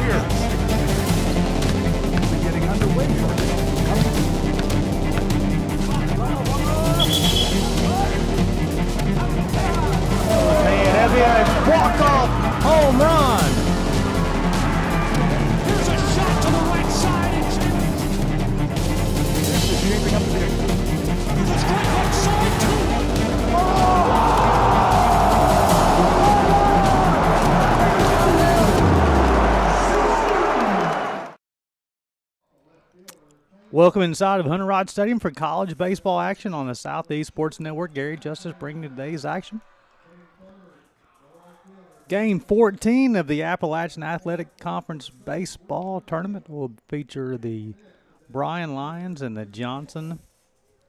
here. We're getting underway here. And heavy walk-off home run. Here's a shot to the right side. This is shaping up to be Here's a strike right side, too. Welcome inside of Hunter Rod Stadium for college baseball action on the Southeast Sports Network. Gary Justice bringing today's action. Game 14 of the Appalachian Athletic Conference Baseball Tournament will feature the Bryan Lions and the Johnson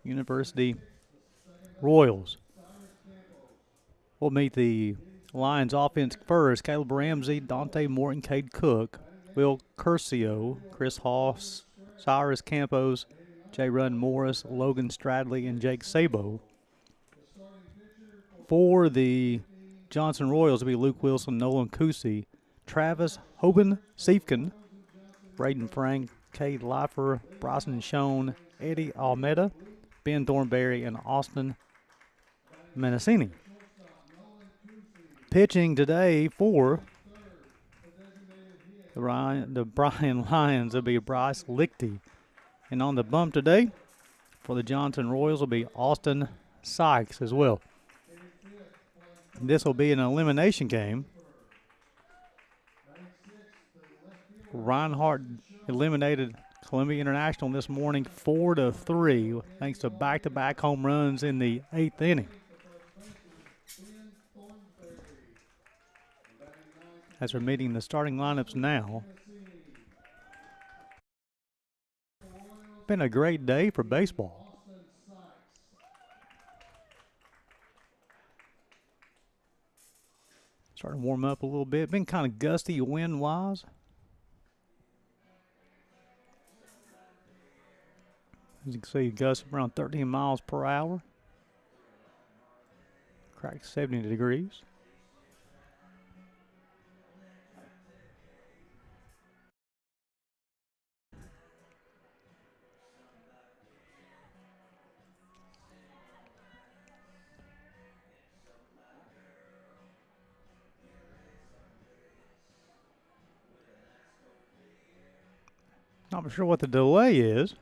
University Royals. We'll meet the Lions offense first. Caleb Ramsey, Dante Morton, Cade Cook, Will Curcio, Chris Hoss, Cyrus Campos, J. Run Morris, Logan Stradley, and Jake Sabo. For the Johnson Royals, will be Luke Wilson, Nolan Kusi, Travis Hoban Siefkin, Braden Frank, Cade Leifer, Bryson Schoen, Eddie Almeida, Ben Thornberry, and Austin Menacini. Pitching today for the Bryan Lions will be Bryce Lichty. And on the bump today for the Johnson Royals will be Austin Sykes as well. This will be an elimination game. Reinhardt eliminated Columbia International this morning 4-3 thanks to back-to-back home runs in the 8th inning. As we're meeting the starting lineups now. Been a great day for baseball. Starting to warm up a little bit. Been kind of gusty wind-wise. As you can see, gusts around 13 miles per hour. Cracked 70 degrees. Not sure what the delay is.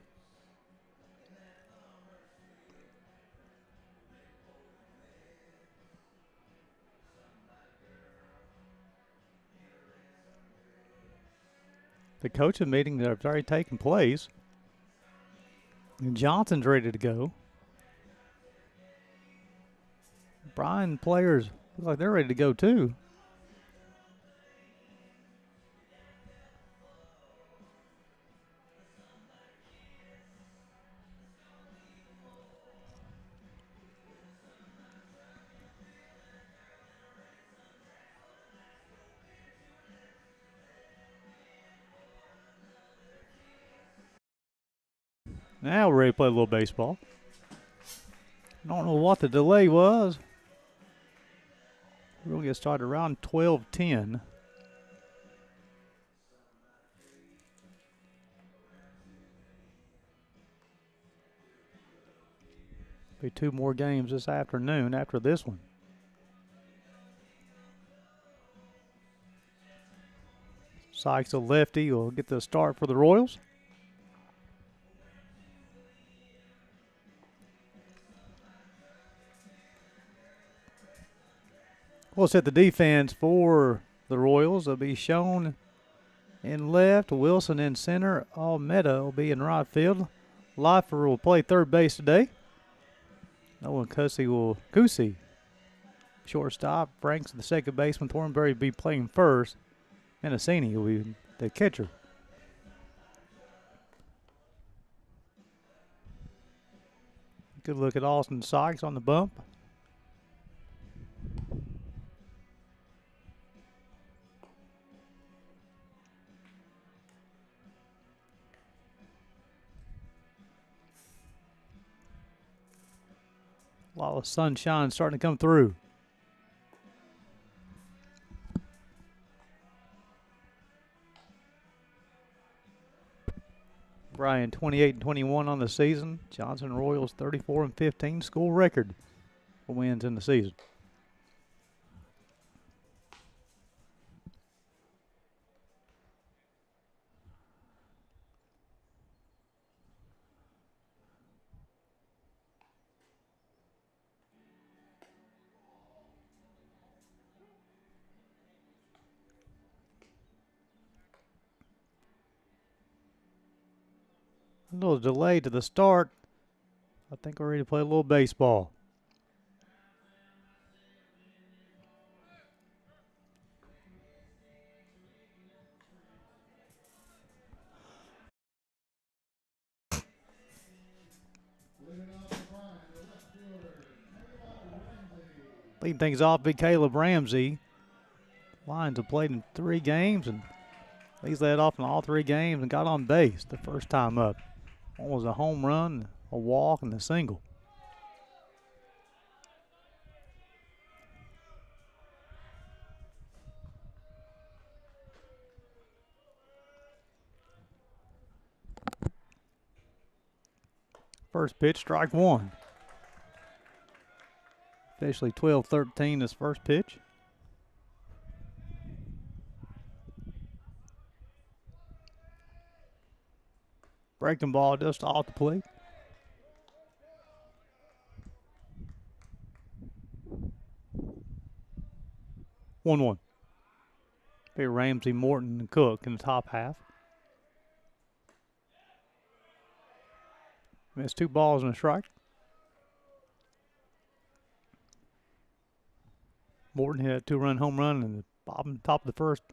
The coaching meeting that has already taken place. And Johnson's ready to go. Bryan players look like they're ready to go too. Now we're ready to play a little baseball. I don't know what the delay was. We'll get started around 12:10. Be two more games this afternoon after this one. Sykes, a lefty, will get the start for the Royals. We'll set the defense for the Royals. They'll be shown in left, Wilson in center, Almeida will be in right field. Leifer will play third base today. Nolan Kusi shortstop. Frank's the second baseman. Thornberry will be playing first. Menacini will be the catcher. Good look at Austin Sykes on the bump. A lot of sunshine starting to come through. Bryan 28-21 on the season. Johnson Royals 34-15, school record for wins in the season. A little delay to the start. I think we're ready to play a little baseball. Leading things off, big Caleb Ramsey. Lions have played in 3 games, and he's led off in all 3 games and got on base the first time up. One was a home run, a walk, and a single. First pitch, strike 1. Officially 12-13 this first pitch. Breaking ball just off the plate. One. Be Ramsey, Morton, and Cook in the top half. Missed 2 balls and a strike. Morton hit a 2-run home run in the bottom top of the first.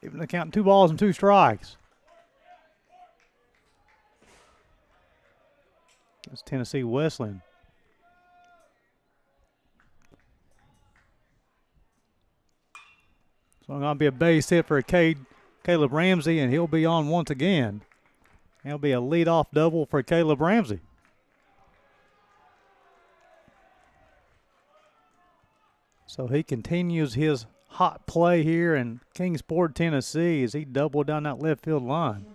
Even the count, 2 balls and 2 strikes. Against Tennessee Wesleyan. So I'm going to be a base hit for Caleb Ramsey, and he'll be on once again. It'll be a leadoff double for Caleb Ramsey. So he continues his hot play here in Kingsport, Tennessee, as he doubled down that left field line.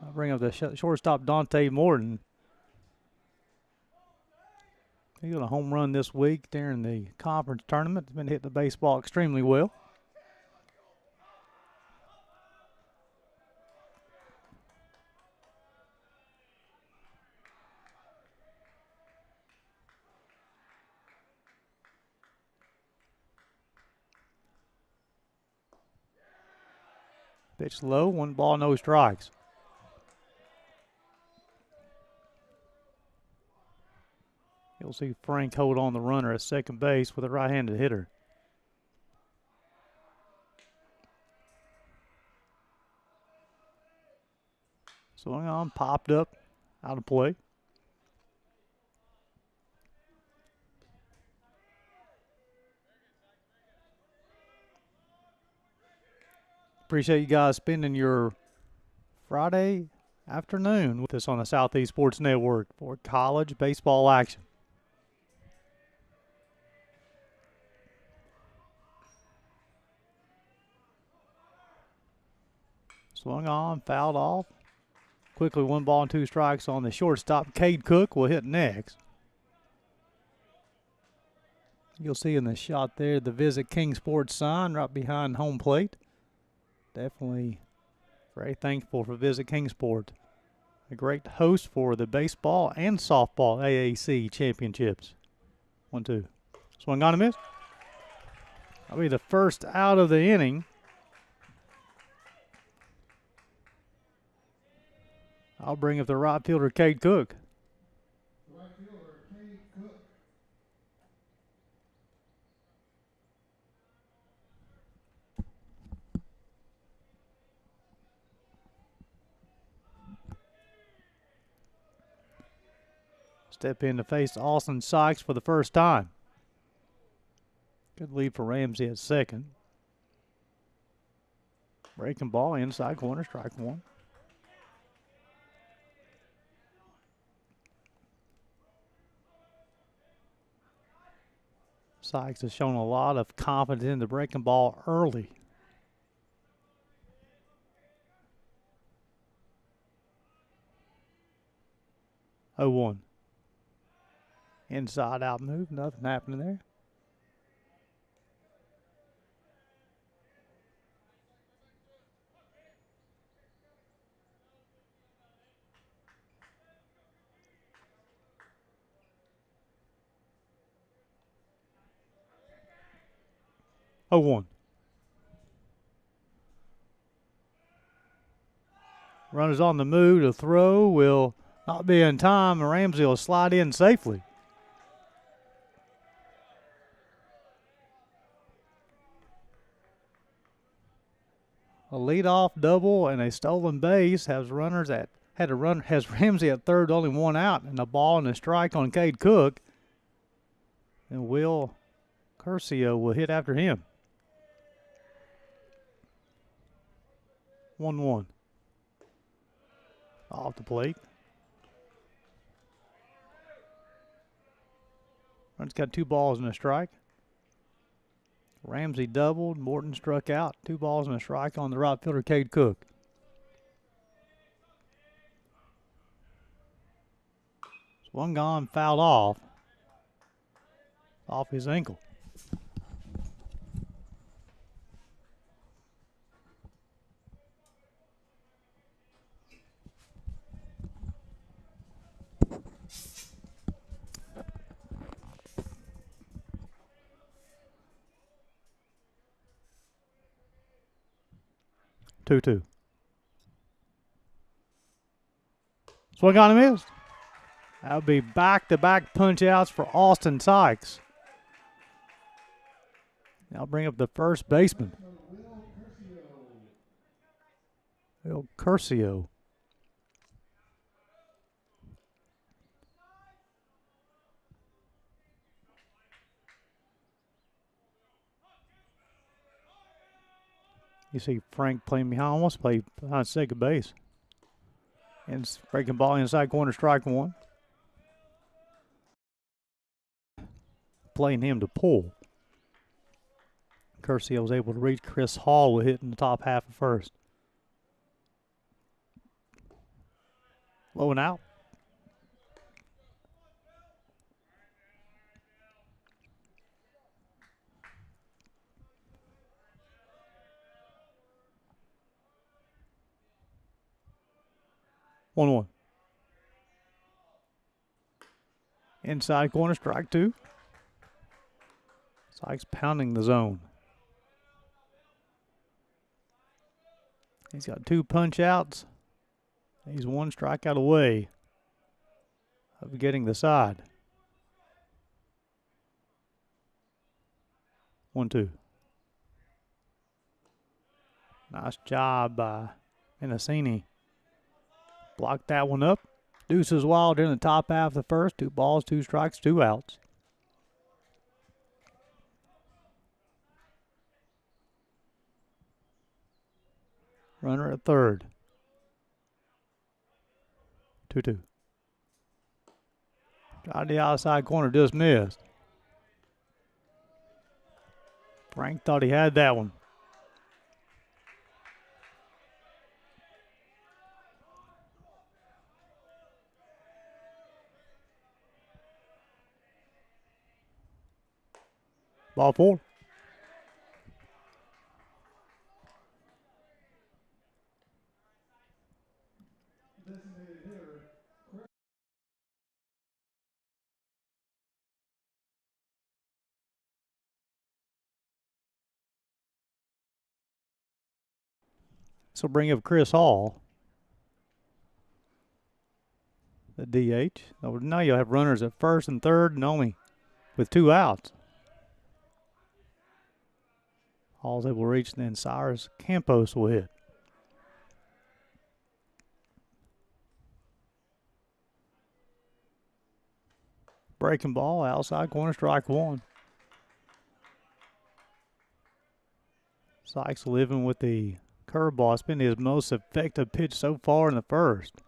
I'll bring up the shortstop Dante Morton. He got a home run this week during the conference tournament. He's been hitting the baseball extremely well. Pitch low, 1 ball, no strikes. You'll see Frank hold on the runner at second base with a right-handed hitter. Swung on, popped up, out of play. Appreciate you guys spending your Friday afternoon with us on the Southeast Sports Network for college baseball action. Swung on, fouled off. Quickly 1 ball and 2 strikes on the shortstop. Cade Cook will hit next. You'll see in the shot there the Visit Kingsport sign right behind home plate. Definitely very thankful for Visit Kingsport. A great host for the baseball and softball AAC championships. 1-2. Swung on a miss. That'll be the first out of the inning. I'll bring up the right fielder, Cade Cook. Step in to face Austin Sykes for the first time. Good lead for Ramsey at second. Breaking ball, inside corner, strike 1. Sykes has shown a lot of confidence in the breaking ball early. 0-1. Inside out move. Nothing happening there. Oh, 1. Runners on the move. To throw will not be in time, and Ramsey will slide in safely. A leadoff double and a stolen base has has Ramsey at third, only one out, and a ball and a strike on Cade Cook. And Will Curcio will hit after him. 1-1. Off the plate. Run's got 2 balls and a strike. Ramsey doubled. Morton struck out. 2 balls and a strike on the right fielder, Cade Cook. One gone, fouled off his ankle. Two. Swung on and missed. That'll be back-to-back punch-outs for Austin Sykes. Now bring up the first baseman. Will Curcio. You see Frank playing behind, wants to play behind second base. And breaking ball inside corner, strike 1. Playing him to pull. Curcio was able to reach. Chris Hall will hit in the top half of first. Low and out. One. Inside corner, strike 2. Sykes pounding the zone. He's got 2 punch outs. He's 1 strikeout away of getting the side. 1-2. Nice job by Menacini. Blocked that one up. Deuces Wild in the top half of the first. 2 balls, 2 strikes, 2 outs. Runner at third. 2-2. Got the outside corner, just missed. Frank thought he had that one. Ball 4. So bring up Chris Hall, the DH. Now you'll have runners at first and third and only with 2 outs. Hall's able to reach, and then Cyrus Campos will hit. Breaking ball, outside corner, strike 1. Sykes living with the curveball. It's been his most effective pitch so far in the first.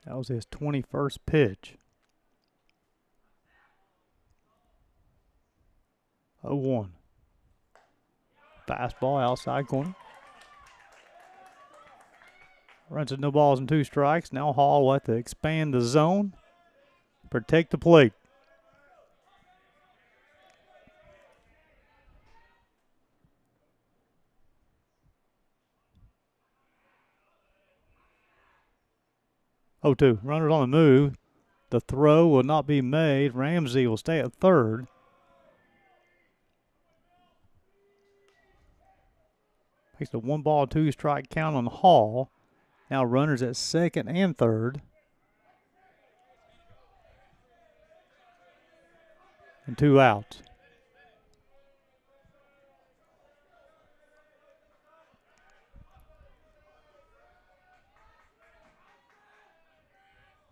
That was his 21st pitch. 0-1. Fastball outside corner. Runs it no balls and 2 strikes. Now Hall will have to expand the zone. Protect the plate. Oh, 2. Runners on the move. The throw will not be made. Ramsey will stay at third. Makes a 1 ball, 2 strike count on Hall. Now runners at second and third. And 2 outs.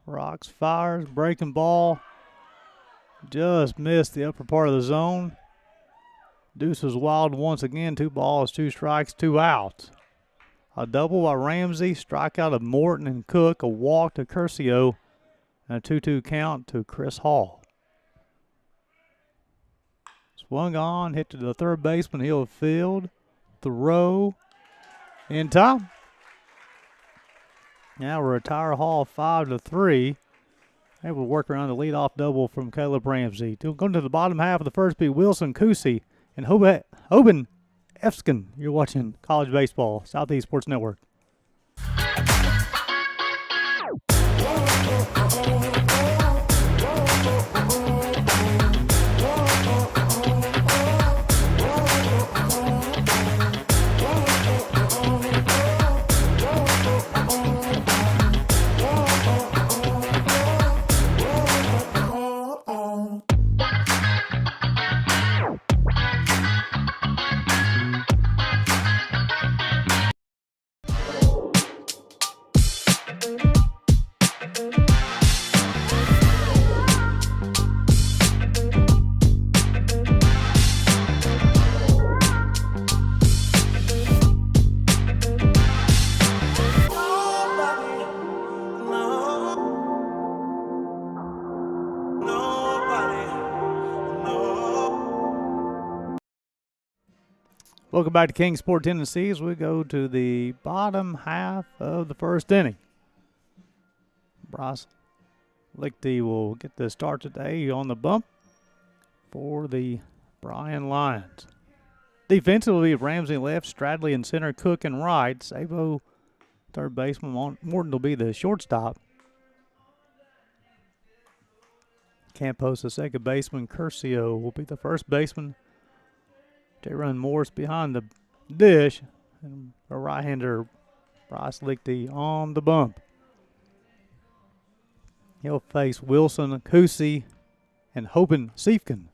Rocks fires, breaking ball. Just missed the upper part of the zone. Deuce was wild once again. 2 balls, 2 strikes, 2 outs. A double by Ramsey, strikeout of Morton and Cook, a walk to Curcio, and a 2-2 count to Chris Hall. Swung on, hit to the third baseman, he'll field, throw, in time. Now retire Hall 5-3. Able to work around the leadoff double from Caleb Ramsey. Going to the bottom half of the first be Wilson Kusi and Hoban Efskin. You're watching College Baseball, Southeast Sports Network. Welcome back to Kingsport, Tennessee, as we go to the bottom half of the first inning. Bryce Lichty will get the start today on the bump for the Bryan Lions. Defensively, Ramsey left, Stradley in center, Cook in right. Sabo, third baseman. Morton will be the shortstop. Campos, the second baseman. Curcio will be the first baseman. J-Run Morris behind the dish. And a right-hander, Bryce Lichty, on the bump. He'll face Wilson, Kusi, and Hoban Siefkin.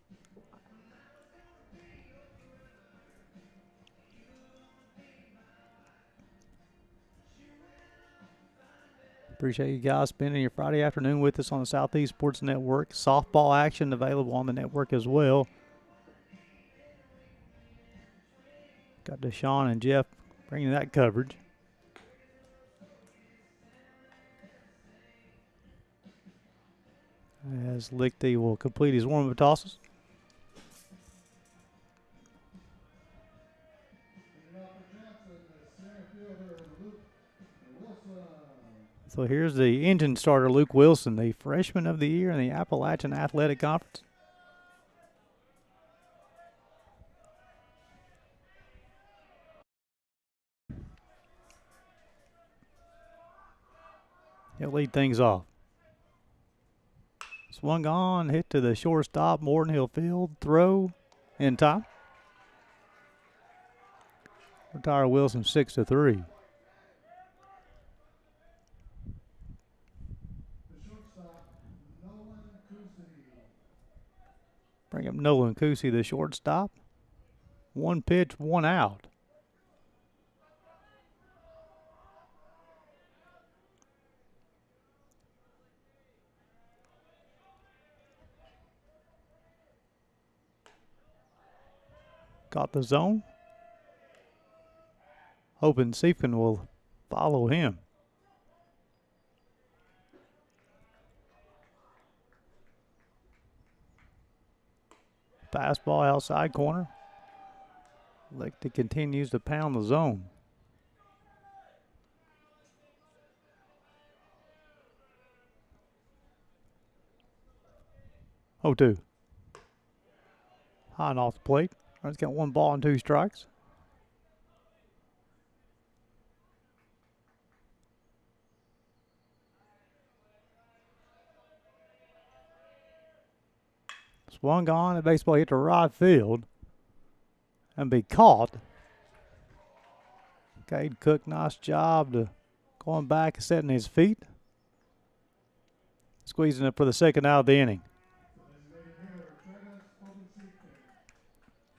Appreciate you guys spending your Friday afternoon with us on the Southeast Sports Network. Softball action available on the network as well. Got Deshaun and Jeff bringing that coverage. As Lichty will complete his warm-up tosses. So here's the engine starter, Luke Wilson, the freshman of the year in the Appalachian Athletic Conference. He'll lead things off. Swung on, hit to the shortstop, Morton Hill field, throw, in time. Retire Wilson 6-3. Bring up Nolan Kusi, the shortstop. 1 pitch, 1 out. Got the zone. Hoping Siefkin will follow him. Fastball outside corner. Lichty continues to pound the zone. 0-2. High and off the plate. Runner's got 1 ball and 2 strikes. Swung on. The baseball hit to right field and be caught. Cade Cook, nice job to going back and setting his feet. Squeezing it for the second out of the inning.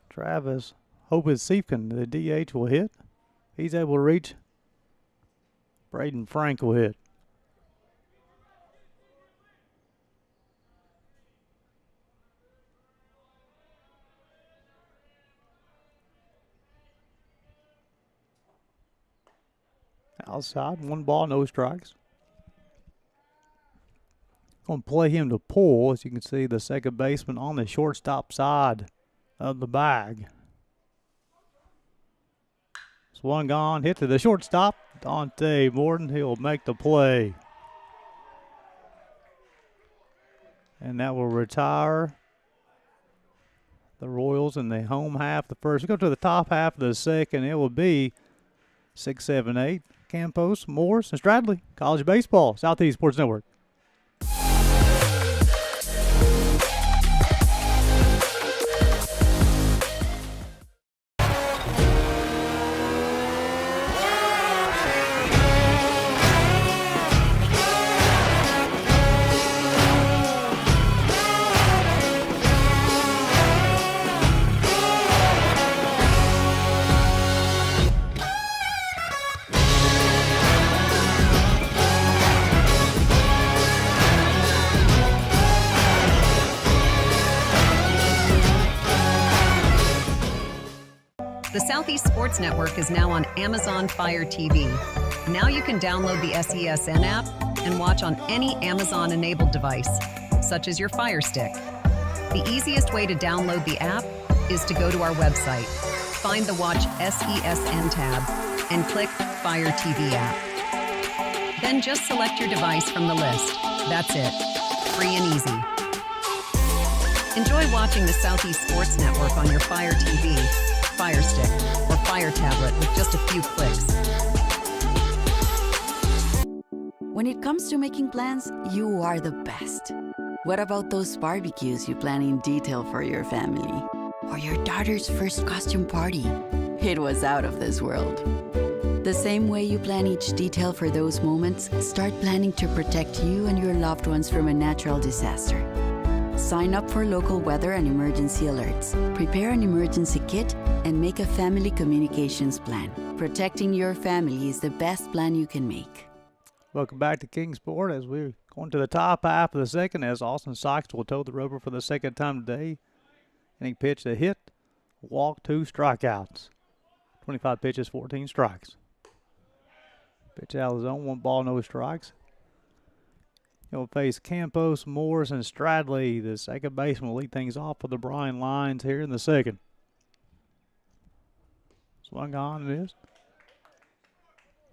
Travis hoping Siefkin, the DH, will hit. He's able to reach. Braden Frank will hit. Outside, 1 ball, no strikes. Going to play him to pull. As you can see, the second baseman on the shortstop side of the bag. Swung on, hit to the shortstop. Dante Morton, he'll make the play. And that will retire the Royals in the home half of the first. We go to the top half of the second. It will be 6, 7, 8. Campos, Morris, and Stradley. College baseball, Southeast Sports Network. The Southeast Sports Network is now on Amazon Fire TV. Now you can download the SESN app and watch on any Amazon-enabled device, such as your Fire Stick. The easiest way to download the app is to go to our website, find the Watch SESN tab, and click Fire TV app. Then just select your device from the list. That's it. Free and easy. Enjoy watching the Southeast Sports Network on your Fire TV, Fire Stick, or Fire tablet with just a few clicks. When it comes to making plans, you are the best. What about those barbecues you plan in detail for your family? Or your daughter's first costume party? It was out of this world. The same way you plan each detail for those moments, start planning to protect you and your loved ones from a natural disaster. Sign up for local weather and emergency alerts. Prepare an emergency kit and make a family communications plan. Protecting your family is the best plan you can make. Welcome back to Kingsport as we're going to the top half of the second as Austin Sykes will toe the rover for the second time today. And he pitched a hit, walk, 2 strikeouts. 25 pitches, 14 strikes. Pitch out of the zone, 1 ball, no strikes. He'll face Campos, Morris, and Stradley. The second baseman will lead things off for the Bryan Lions here in the second. Swung on, missed.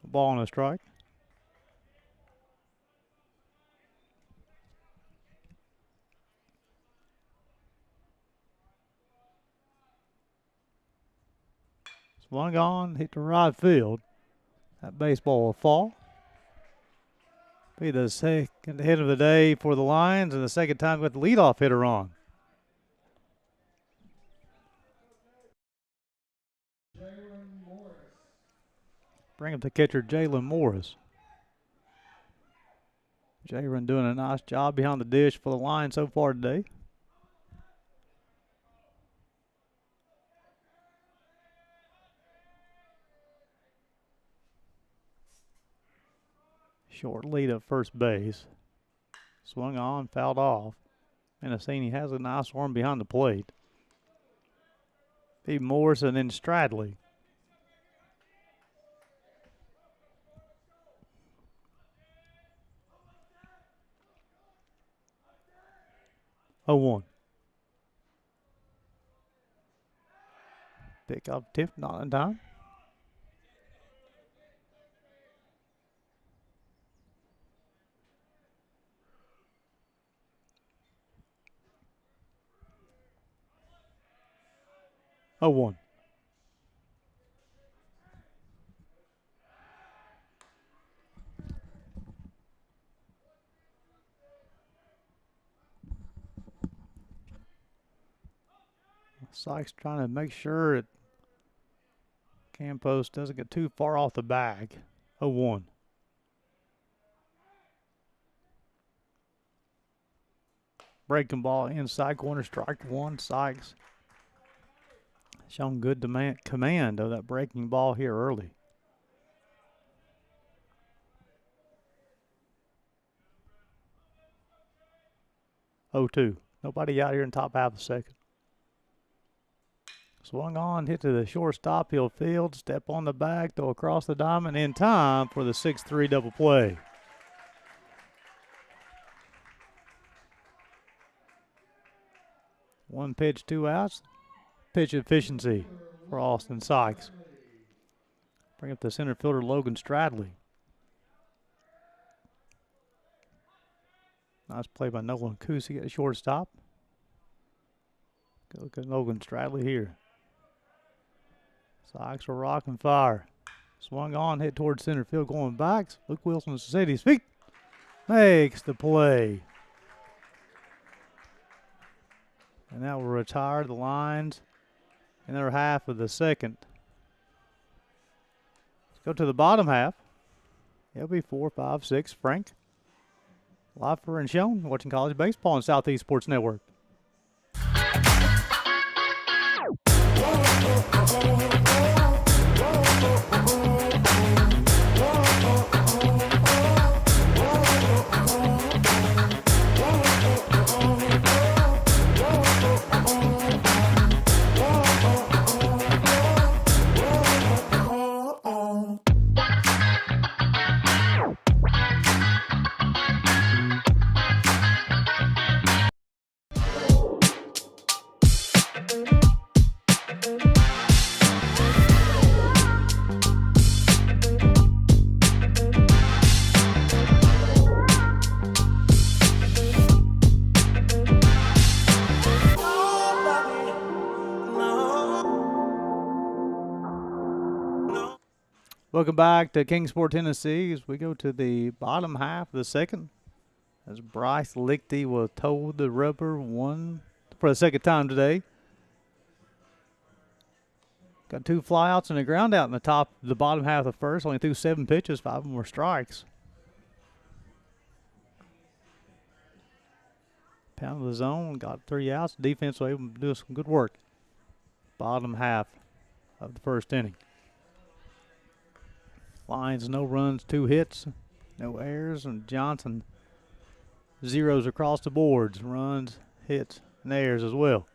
A ball and a strike. Swung on, hit to right field. That baseball will fall. Be the second hit of the day for the Lions, and the second time with the leadoff hitter on. Bring up the catcher, Jalen Morris. Jalen doing a nice job behind the dish for the Lions so far today. Short lead at first base. Swung on, fouled off. Mendocini has a nice arm behind the plate. Be Morris and then Stradley. Oh, 1. Pick up tip, not in time. 0-1. Sykes trying to make sure that Campos doesn't get too far off the bag. 0-1. Breaking ball inside corner, strike one. Sykes showing good command of that breaking ball here early. Oh, 2. Nobody out here in top half of the second. Swung on, hit to the shortstop. He'll field, step on the bag, throw across the diamond in time for the 6-3 double play. One pitch, 2 outs. Pitch efficiency for Austin Sykes. Bring up the center fielder, Logan Stradley. Nice play by Nolan Kusi at shortstop. Go look at Logan Stradley here. Sykes will rock and fire. Swung on, hit towards center field, going back. Luke Wilson's to his feet. Makes the play. And that will retire the Lions in their half of the second. Let's go to the bottom half. It'll be 4, 5, 6. Frank, Leifer, and Schoen watching college baseball on Southeast Sports Network. Welcome back to Kingsport, Tennessee, as we go to the bottom half of the second. As Bryce Lichty will toe the rubber one for the second time today. Got 2 flyouts and a ground out in the bottom half of the first. Only threw 7 pitches, 5 of them were strikes. Pound of the zone, got 3 outs. Defense was able to do some good work. Bottom half of the first inning. Lions, no runs, 2 hits, no errors, and Johnson zeros across the boards. Runs, hits, and errors as well.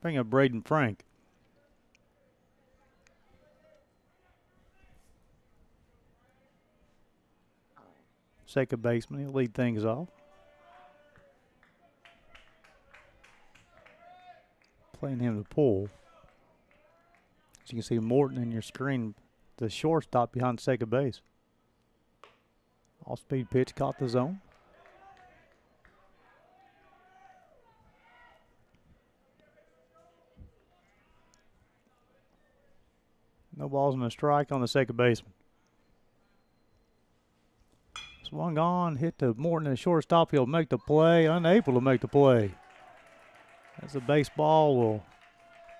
Bring up Braden Frank. Second baseman, he'll lead things off. Playing him to pull. As you can see, Morton in your screen, the shortstop behind second base. Off-speed pitch, caught the zone. No balls and a strike on the second baseman. Swung on, hit to Morton at shortstop. He'll make the play, unable to make the play. As the baseball will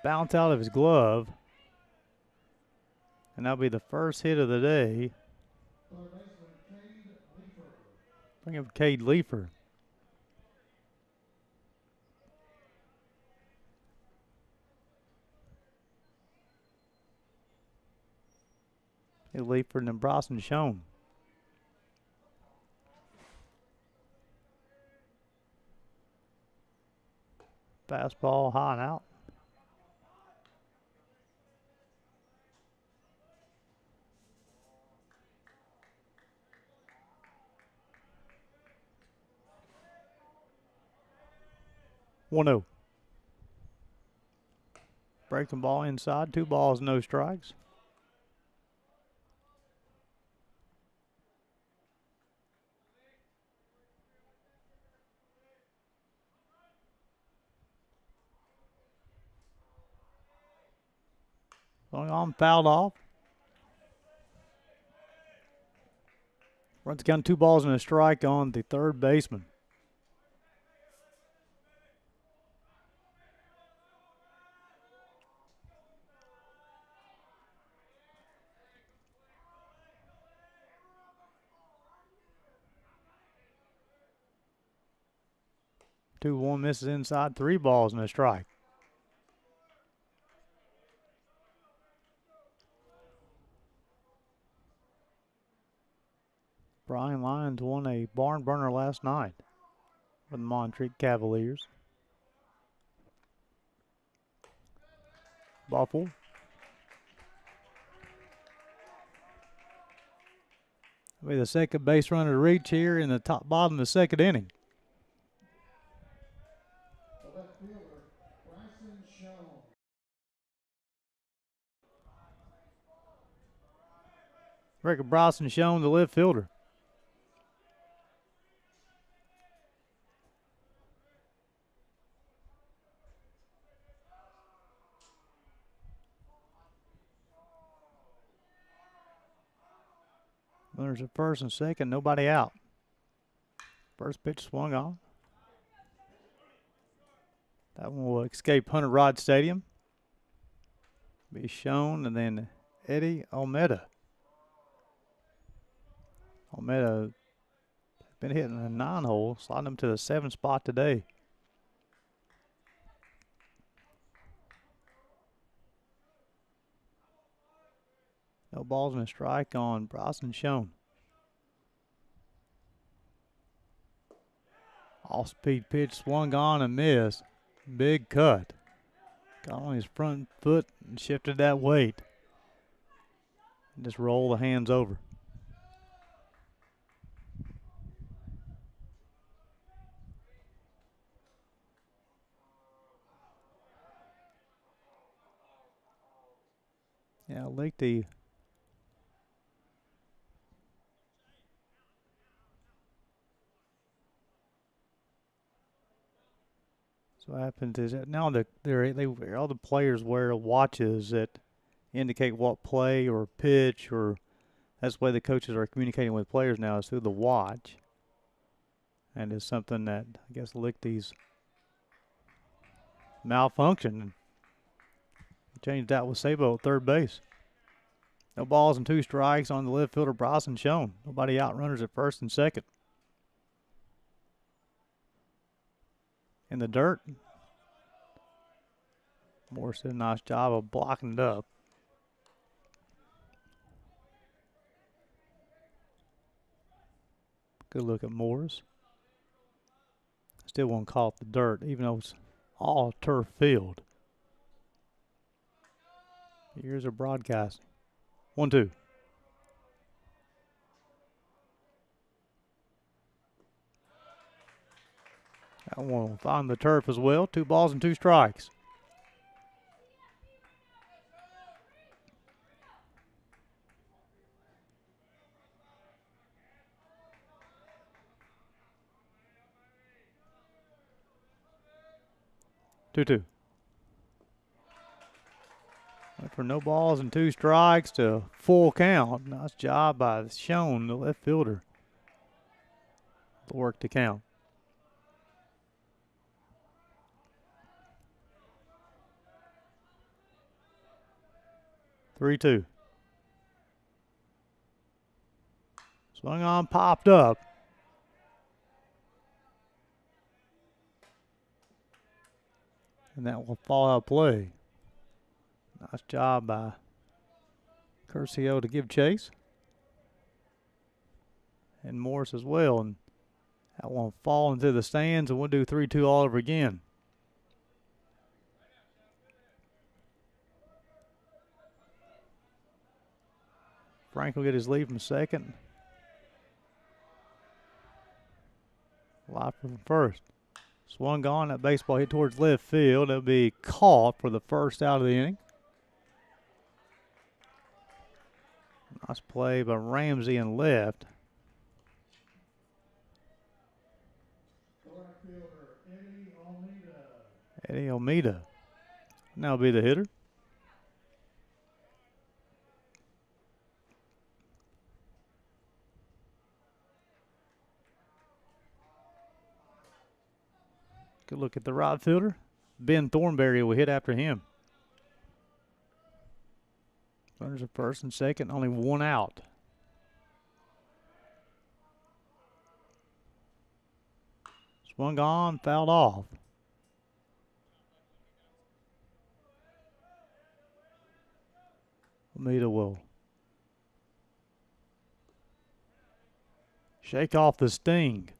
bounce out of his glove. And that'll be the first hit of the day. Bring up Cade Leifer. Leifer and then Bryson Schoen. Fastball high and out. One 0. breaking ball inside. 2 balls, no strikes. Going on, fouled off. Runs count 2 balls and a strike on the third baseman. Two, one misses inside. 3 balls and a strike. Bryan Lions won a barn burner last night with the Montreat Cavaliers. Ball 4. That'll be the second base runner to reach here in the top bottom of the second inning. Ricky Bryson shown the left fielder. Runners at first and second, nobody out. First pitch swung on. That one will escape Hunter Rod Stadium. Be shown, and then Eddie Almeida. Almeida been hitting a 9-hole, sliding him to the 7th spot today. No balls and a strike on Bryson Schoen. Off-speed pitch swung on and missed. Big cut. Got on his front foot and shifted that weight. And just roll the hands over. Yeah, Lichty. So what happens is that now all the players wear watches that indicate what play or pitch, or that's the way the coaches are communicating with players now, is through the watch. And it's something that I guess Lichty's malfunction. Changed that with Sabo at third base. No balls and 2 strikes on the left fielder, Bryson Schoen. Nobody out, runners at first and second. In the dirt. Morris did a nice job of blocking it up. Good look at Morris. Still won't call it the dirt, even though it's all turf field. Here's a broadcast. 1-2. That one will find the turf as well. 2 balls and 2 strikes. Two. Went for no balls and 2 strikes to full count. Nice job by Schoen, the left fielder. The work to count. 3-2. Swung on, popped up. And that will fall out of play. Nice job by Curcio to give chase. And Morris as well. And that one fall into the stands, and we'll do 3-2 all over again. Frank will get his lead from second. Live from first. Swung on, that baseball hit towards left field. It'll be caught for the first out of the inning. Nice play by Ramsey in left. Eddie Almeida now be the hitter. Good look at the right fielder. Ben Thornberry will hit after him. Runners at first and second, only one out. Swung on, fouled off. Almeida will shake off the sting.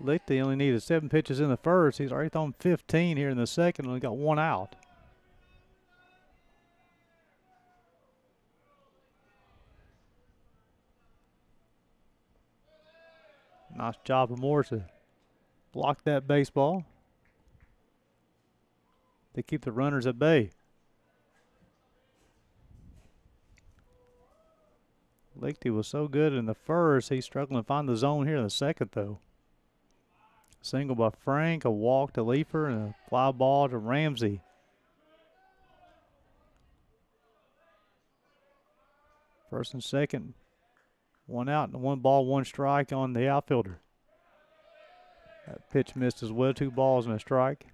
Lichty only needed 7 pitches in the first. He's already thrown 15 here in the second, only got one out. Nice job of Morris to block that baseball. They keep the runners at bay. Lichty was so good in the first, he's struggling to find the zone here in the second, though. Single by Frank, a walk to Leifer, and a fly ball to Ramsey. First and second, one out and 1 ball, 1 strike on the outfielder. That pitch missed as well, 2 balls and a strike.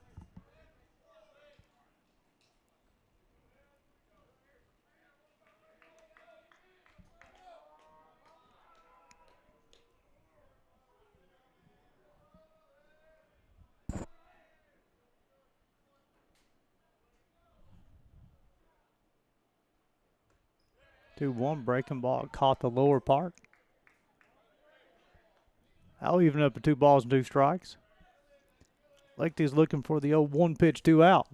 Two one breaking ball caught the lower part. I'll even up to 2 balls and 2 strikes. Lichty's looking for the old 1 pitch, 2 out.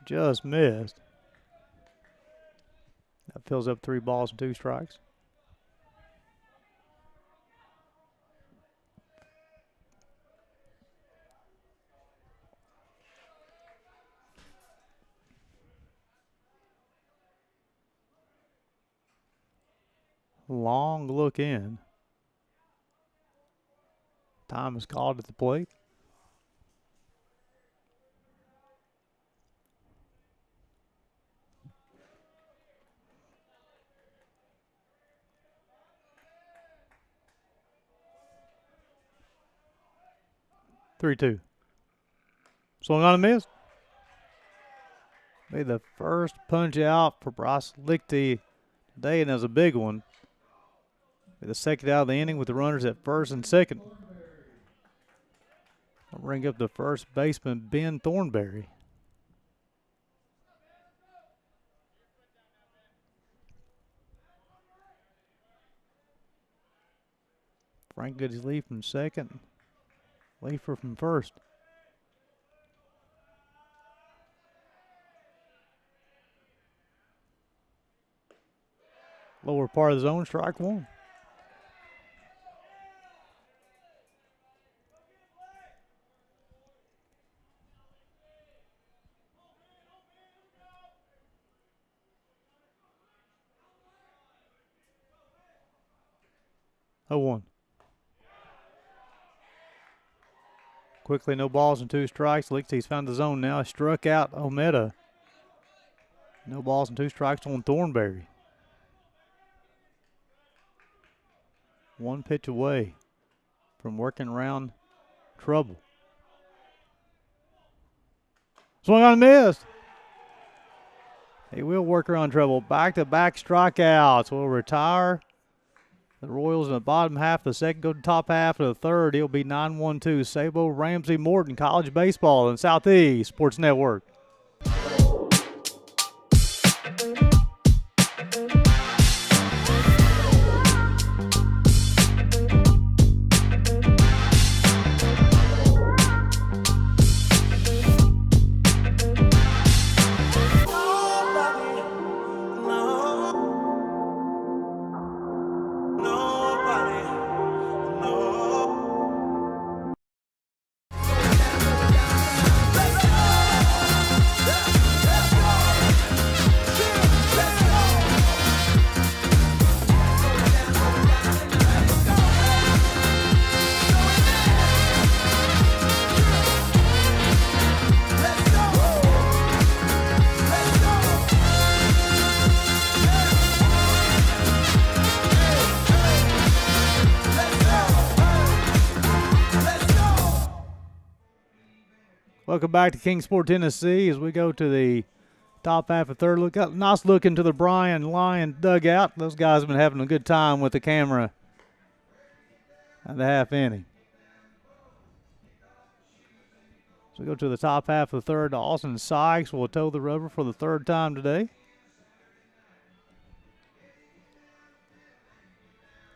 Just missed. That fills up 3 balls and 2 strikes. Long look in. Time is called at the plate. Three two. Swung on and missed. Made the first punch out for Bryce Lichty today, and that was a big one. Made the second out of the inning with the runners at first and second. I'll bring up the first baseman, Ben Thornberry. Frank Goody's lead from second. Leifer from first. Lower part of the zone, strike 1. Oh, 1. Quickly, no balls and 2 strikes. Lichty's found the zone now. He struck out Almeida. No balls and 2 strikes on Thornberry. 1 pitch away from working around trouble. Swung on and missed. He will work around trouble. Back-to-back strikeouts will retire The Royals in the bottom half of the second go to the top half of the third. It'll be 9-1-2. Sabo, Ramsey, Morton, college baseball in Southeast Sports Network. Welcome back to Kingsport, Tennessee, as we go to the top half of third. Nice look into the Bryan Lion dugout. Those guys have been having a good time with the camera at the half inning. So we go to the top half of the third. Austin Sykes will toe the rubber for the third time today.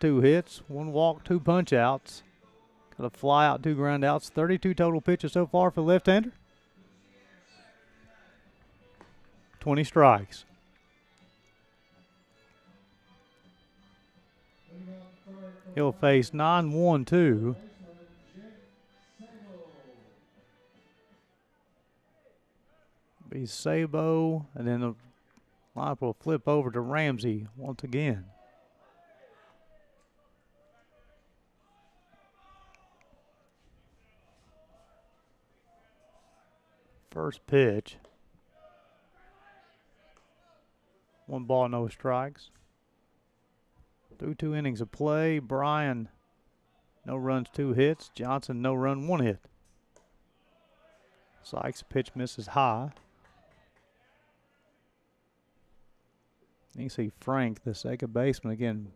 2 hits, 1 walk, 2 punch outs. Got a fly out, 2 ground outs. 32 total pitches so far for the left-hander. 20 strikes. He'll face 9-1-2. Be Sabo, and then the lineup will flip over to Ramsey once again. First pitch. 1 ball, no strikes. Through 2 innings of play, Bryan, no runs, 2 hits. Johnson, no run, 1 hit. Sykes' pitch misses high. You see Frank, the second baseman, again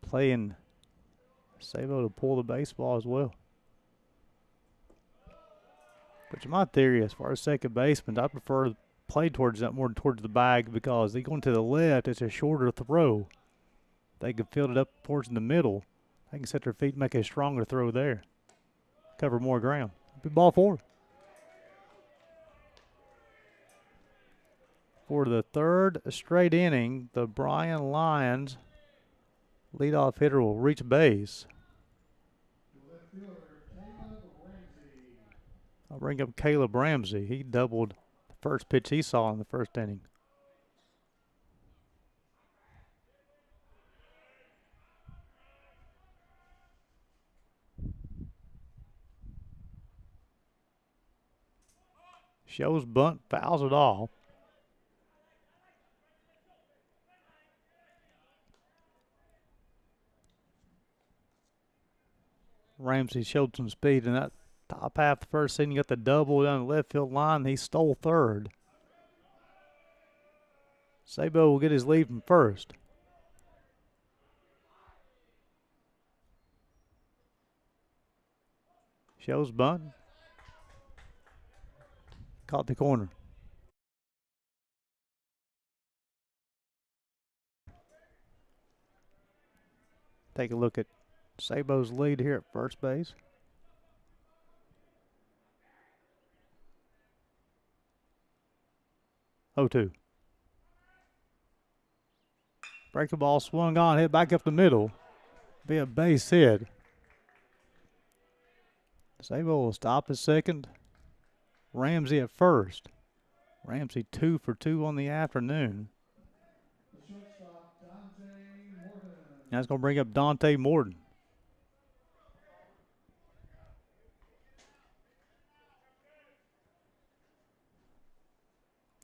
playing Sabo to pull the baseball as well. But my theory, as far as second baseman, I prefer to play towards that more towards the bag, because they going to the left, it's a shorter throw. They can field it up towards the middle. They can set their feet and make a stronger throw there. Cover more ground. Be ball 4. For the third straight inning, the Bryan Lions leadoff hitter will reach base. I'll bring up Caleb Ramsey. He doubled the first pitch he saw in the first inning. Shows bunt, fouls it off. Ramsey showed some speed in that top half the first inning. Got the double down the left field line. He stole third. Sabo will get his lead from first. Shows bunt. Caught the corner. Take a look at Sabo's lead here at first base. Oh, 2. Breaking ball swung on, hit back up the middle. Be a base hit. Sabo will stop at second. Ramsey at first. Ramsey 2 for 2 on the afternoon. That's going to bring up Dante Morton.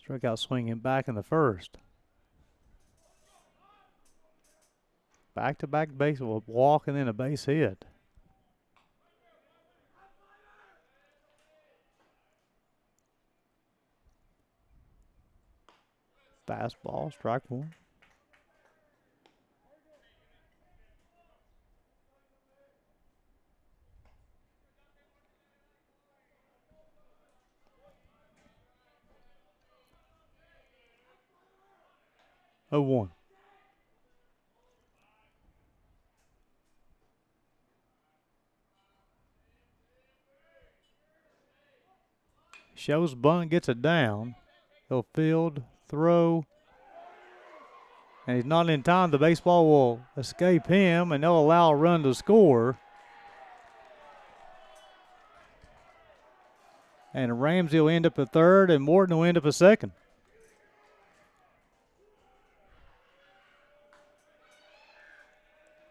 Strikeout swinging back in the first. Back-to-back base with a walk and then a base hit. Fastball, strike 1. 0-1. Shows bunt, gets it down. He'll field, throw, and he's not in time. The baseball will escape him, and they'll allow a run to score. And Ramsey will end up at third, and Morton will end up at second.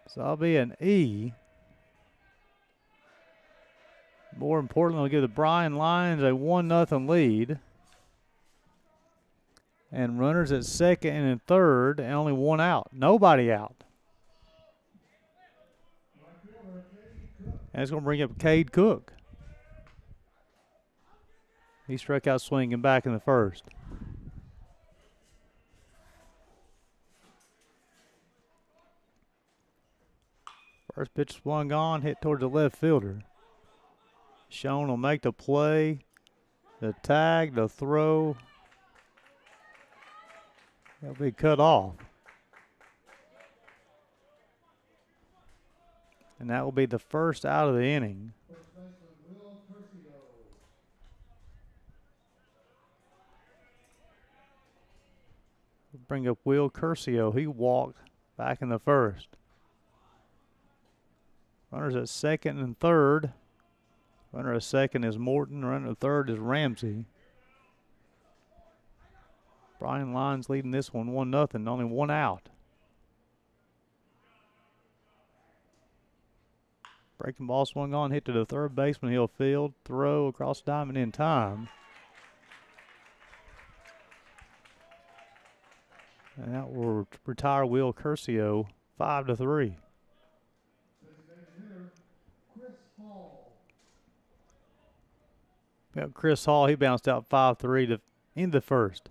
So that'll be an E. More importantly, will give the Bryan Lions a 1-0 lead. And runners at second and third, and only one out. Nobody out. And it's going to bring up Cade Cook. He struck out swinging back in the first. First pitch swung on, hit towards the left fielder. Schoen will make the play, the tag, the throw. They'll be cut off. And that will be the first out of the inning. We'll bring up Will Curcio. He walked back in the first. Runners at second and third. Runner at second is Morton. Runner at third is Ramsey. Bryan Lions leading this one 1-0. Only one out. Breaking ball swung on, hit to the third baseman. He'll field, throw across the diamond in time. And that will retire Will Curcio 5-3. Got Chris Hall, he bounced out 5-3 to end the first.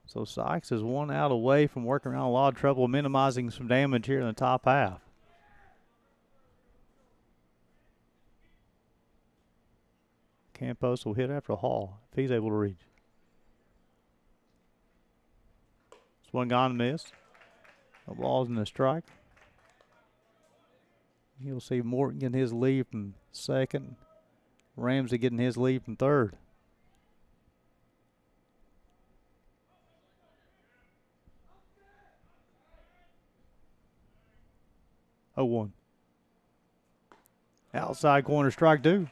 So Sykes is one out away from working around a lot of trouble, minimizing some damage here in the top half. Campos will hit after Hall if he's able to reach. Swung on and missed. The ball's in the strike. You'll see Morton getting his lead from second. Ramsey getting his lead from third. Oh, 1. Outside corner, strike 2.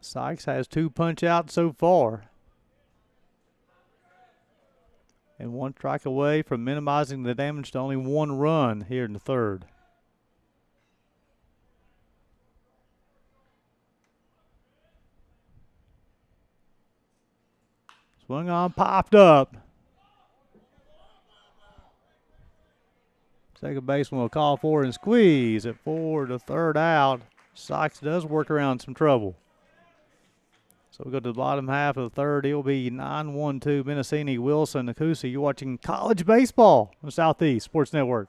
Sykes has 2 punch outs so far. And 1 strike away from minimizing the damage to only 1 run here in the third. Swung on, popped up. Second baseman will call for and squeeze at 4 to third out. Sykes does work around some trouble. So we go to the bottom half of the third. It'll be 9-1-2. Mendocini, Wilson, Nakusi. You're watching college baseball on Southeast Sports Network.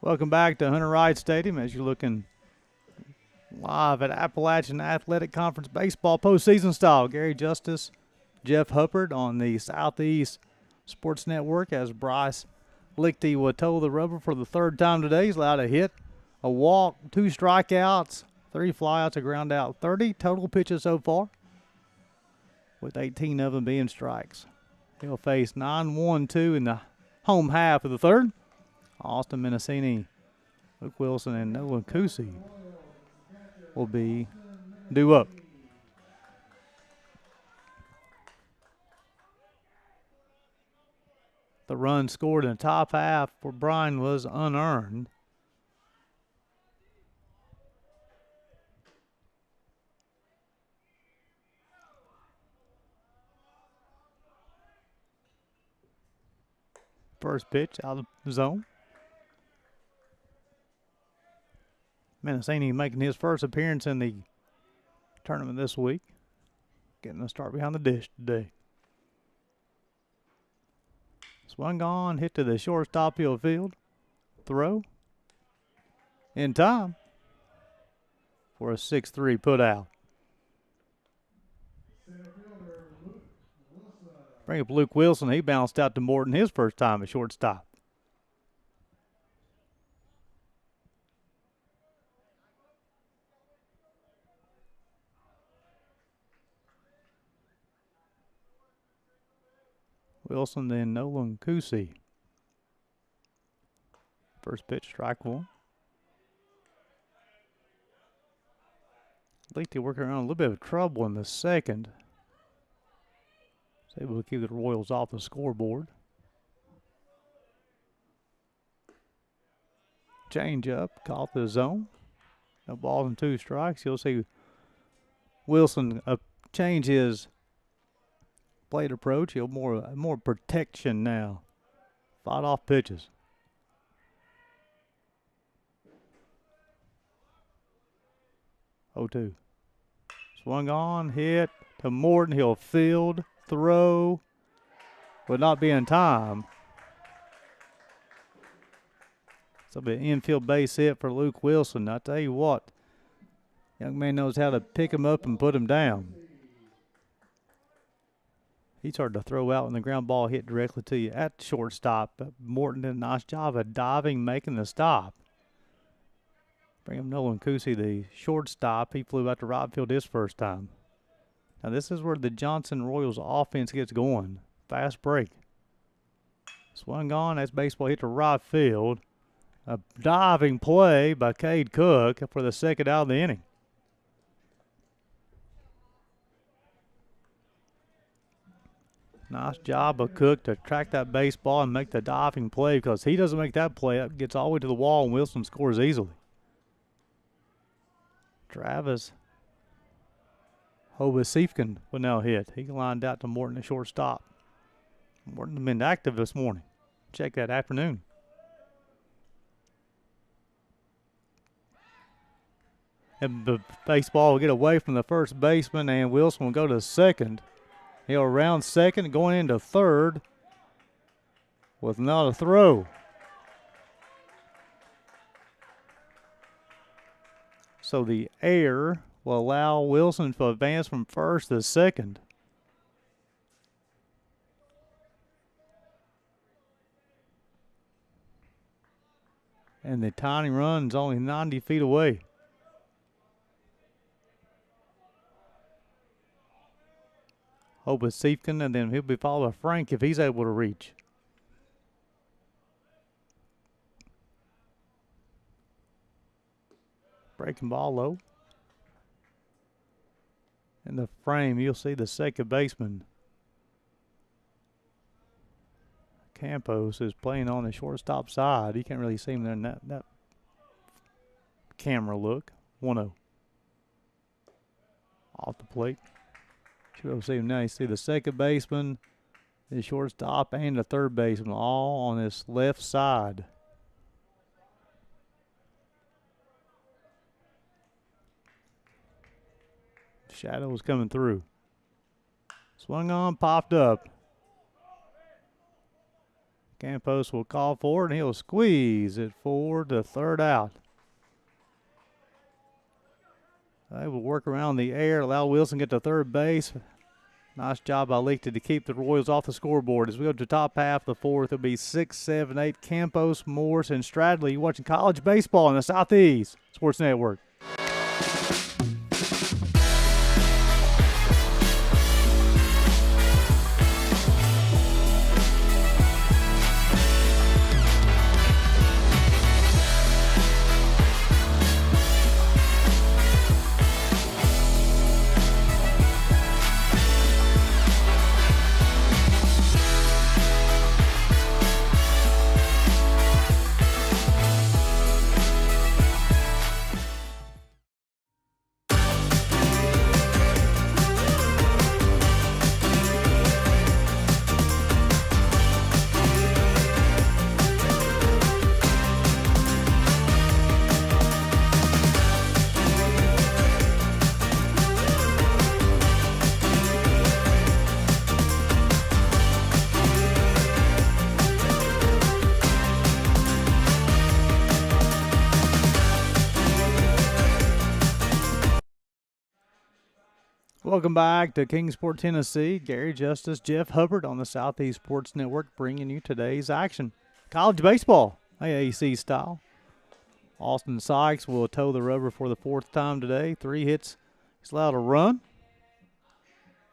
Welcome back to Hunter Wright Stadium as you're looking Live at Appalachian Athletic Conference Baseball postseason style. Gary Justice, Jeff Huppert on the Southeast Sports Network as Bryce Lichty will toe the rubber for the third time today. He's allowed a hit, a walk, 2 strikeouts, 3 flyouts, a ground out. 30 total pitches so far, with 18 of them being strikes. He'll face 9-1-2 in the home half of the third. Austin Mendocini, Luke Wilson, and Nolan Kusi will be due up. The run scored in the top half for Bryan was unearned. First pitch out of the zone. Mendocini making his first appearance in the tournament this week. Getting a start behind the dish today. Swung on, hit to the shortstop field. Throw. In time for a 6-3 put out. Bring up Luke Wilson. He bounced out to Morton his first time at shortstop. Wilson, then Nolan Kusi. First pitch, strike one. Lichty working around a little bit of trouble in the second. Was able to keep the Royals off the scoreboard. Change up, caught the zone. No balls and 2 strikes. You'll see Wilson change his plate approach. He'll more protection now. Fight off pitches. Oh, 2. Swung on, hit to Morton. He'll field, throw, would not be in time. So be an infield base hit for Luke Wilson. I tell you what, young man knows how to pick him up and put him down. He's hard to throw out when the ground ball hit directly to you at shortstop. But Morton did a nice job of diving, making the stop. Bring him Nolan Kusi, the shortstop. He flew out to right field his first time. Now this is where the Johnson Royals offense gets going. Fast break. Swung on. That's baseball hit to right field. A diving play by Cade Cook for the second out of the inning. Nice job of Cook to track that baseball and make the diving play, because he doesn't make that play. It gets all the way to the wall and Wilson scores easily. Travis Hobasifkin will now hit. He lined out to Morton at shortstop. Morton has been active this morning. Check that afternoon. And the baseball will get away from the first baseman, and Wilson will go to second. He'll round second, going into third with not a throw. So the error will allow Wilson to advance from first to second. And the tiny run is only 90 feet away. Hobasifkin, and then he'll be followed by Frank if he's able to reach. Breaking ball low. In the frame, you'll see the second baseman, Campos, is playing on the shortstop side. You can't really see him there in that camera look. 1-0. Off the plate. Should be able to see him now. You see the second baseman, the shortstop, and the third baseman all on this left side. Shadows coming through. Swung on, popped up. Campos will call for it, and he'll squeeze it forward to third out. They will work around the air, allow Wilson to get to third base. Nice job by Leakton to keep the Royals off the scoreboard. As we go to the top half of the fourth, it'll be 6, 7, 8. Campos, Morris, and Stradley. You're watching college baseball in the Southeast Sports Network. Welcome back to Kingsport, Tennessee. Gary Justice, Jeff Hubbard on the Southeast Sports Network bringing you today's action. College baseball, AAC style. Austin Sykes will toe the rubber for the fourth time today. 3 hits. He's allowed a run,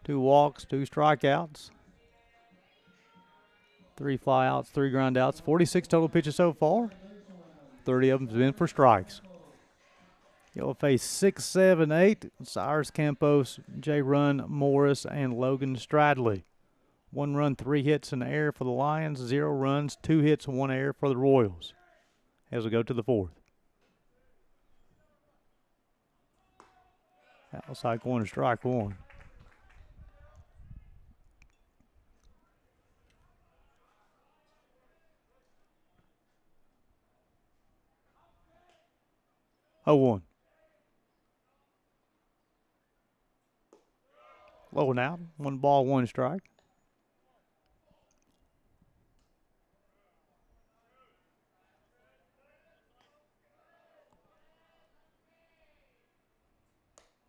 2 walks, 2 strikeouts, 3 flyouts, 3 groundouts. 46 total pitches so far. 30 of them have been for strikes. He'll face 6, 7, 8. Cyrus Campos, J. Run, Morris, and Logan Stradley. 1 run, 3 hits in the air for the Lions. 0 runs, 2 hits, 1 error for the Royals. As we go to the fourth. Outside corner, strike 1. Oh, 1. Low and out. 1 ball, 1 strike.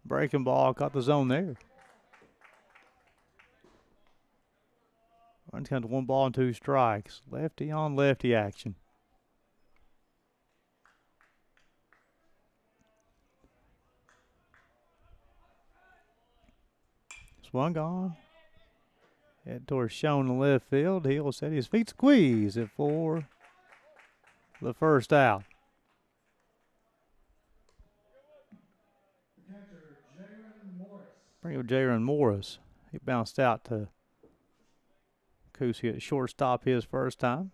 Breaking ball, caught the zone there. Runs down to 1 ball and 2 strikes. Lefty on lefty action. Swung on. Head towards Sean in left field. He'll set his feet squeeze it for the first out. Bring up Jaron Morris. He bounced out to Kusi at shortstop his first time.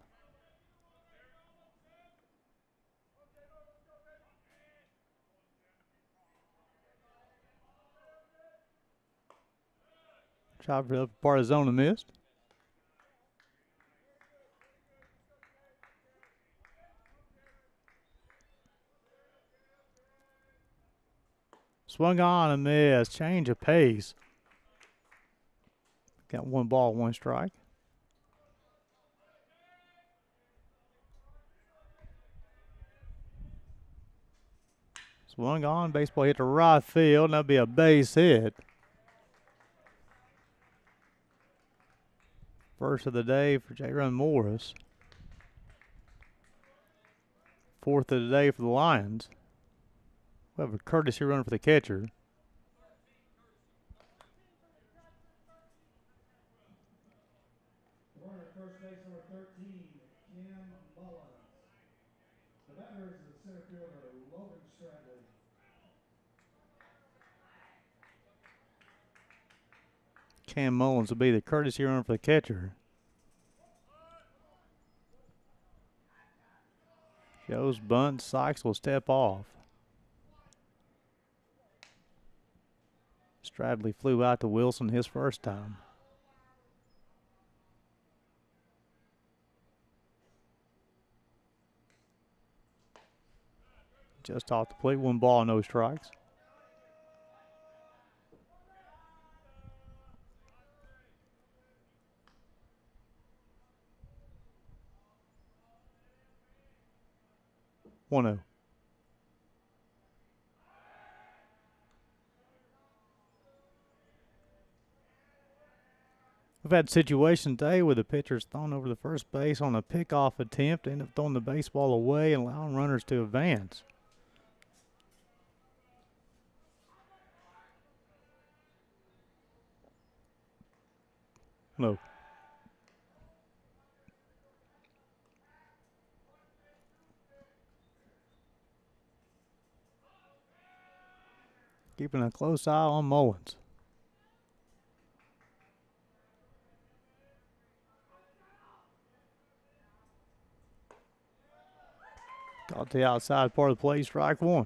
Chopper up part of zone and missed. Swung on and missed. Change of pace. Got 1 ball, 1 strike. Swung on. Baseball hit to right field. That'll be a base hit. First of the day for J-Run Morris. 4th of the day for the Lions. We have a courtesy run for the catcher. First base number 13, Cam Mullins. The batter is the center fielder, Logan Stradley. Cam Mullins will be the courtesy run for the catcher. Joe's bunt. Sykes will step off. Stradley flew out to Wilson his first time. Just off the plate, 1 ball, no strikes. One 0. We've had situations today where the pitcher's thrown over the first base on a pickoff attempt, end up throwing the baseball away and allowing runners to advance. No. Keeping a close eye on Mullins. Got the outside part of the play, strike one.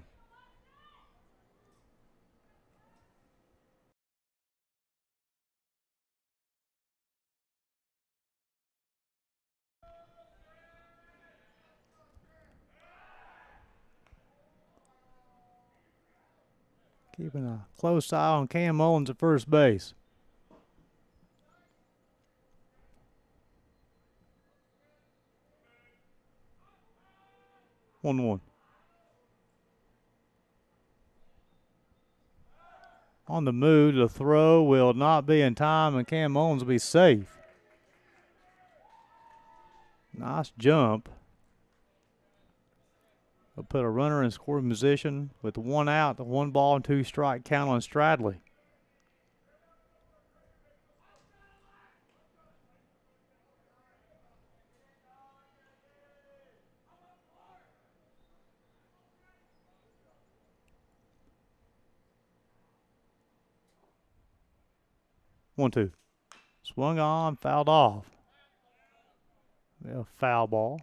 Keeping a close eye on Cam Mullins at first base. One. On the move, the throw will not be in time, and Cam Mullins will be safe. Nice jump. They'll put a runner in scoring position with one out, the 1 ball and 2 strike count on Stradley. One, two. Swung on, fouled off. A foul ball.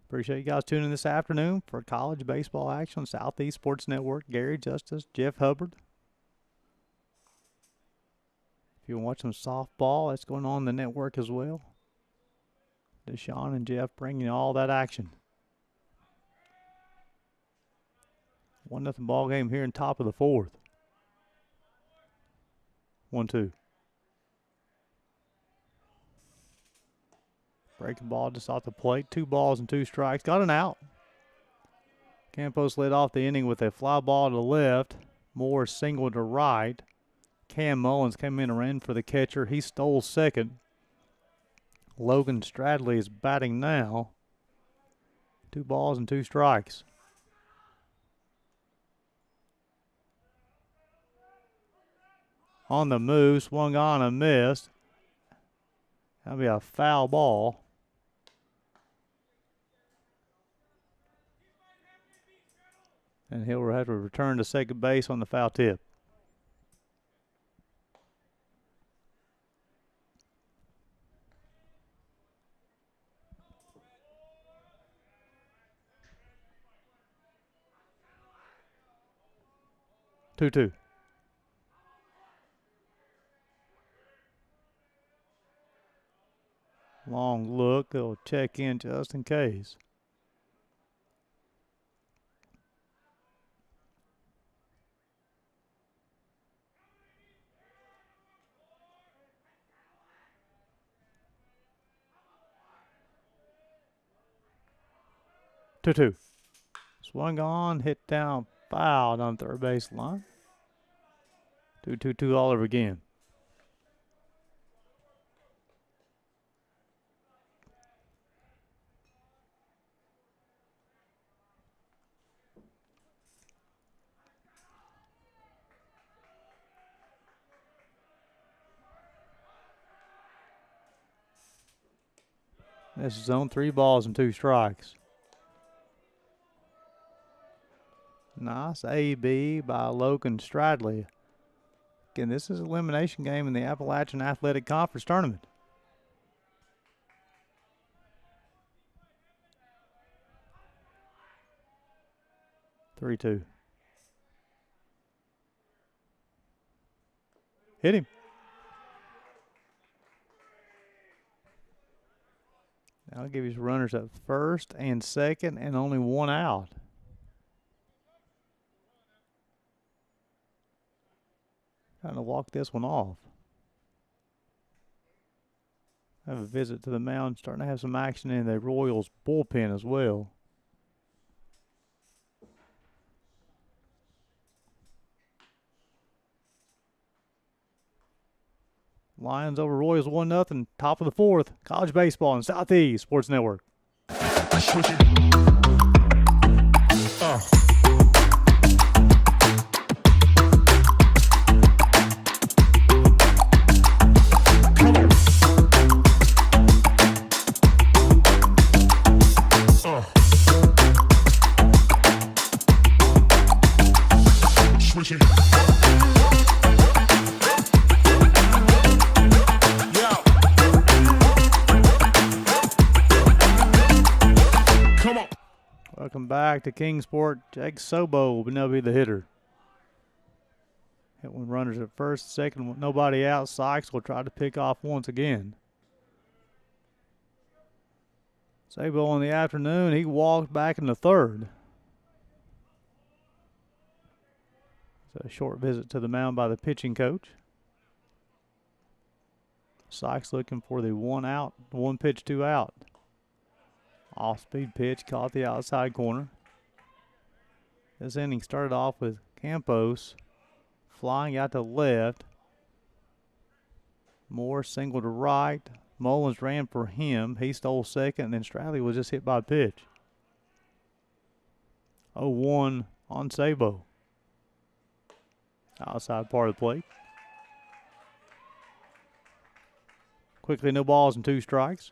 Appreciate you guys tuning in this afternoon for college baseball action on Southeast Sports Network. Gary Justice, Jeff Hubbard. If you want to watch some softball, that's going on the network as well. Deshaun and Jeff bringing you all that action. 1-0 ball game here in top of the 4th. 1-2. Breaking ball just off the plate. 2 balls and 2 strikes. Got an out. Campos led off the inning with a fly ball to left. Moore singled to right. Cam Mullins came in and ran for the catcher. He stole second. Logan Stradley is batting now. 2 balls and 2 strikes. On the move, swung on and missed. That'll be a foul ball. And he'll have to return to second base on the foul tip. Two. Long look. They'll check in just in case. Two. Swung on, hit down, fouled on third base line. 2-2 all over again. This is on 3 balls and 2 strikes. Nice AB by Logan Stradley. Again, this is an elimination game in the Appalachian Athletic Conference Tournament. Three-two. Hit him. That'll give his runners at first and second and only 1 out. Trying to walk this one off. Have a visit to the mound, starting to have some action in the Royals bullpen as well. Lions over Royals 1-0, top of the fourth. College baseball on Southeast Sports Network. Welcome back to Kingsport. Jake Sobo will now be the hitter. Hit one runners at first, second with nobody out. Sykes will try to pick off once again. Sabo in the afternoon, he walked back in the third. It's a short visit to the mound by the pitching coach. Sykes looking for the 1 out, 1 pitch, 2 out. Off-speed pitch caught the outside corner. This inning started off with Campos flying out to left. Moore singled to right. Mullins ran for him. He stole second, and then Stradley was just hit by a pitch. 0-1 on Sabo. Outside part of the plate. Quickly, no balls and 2 strikes.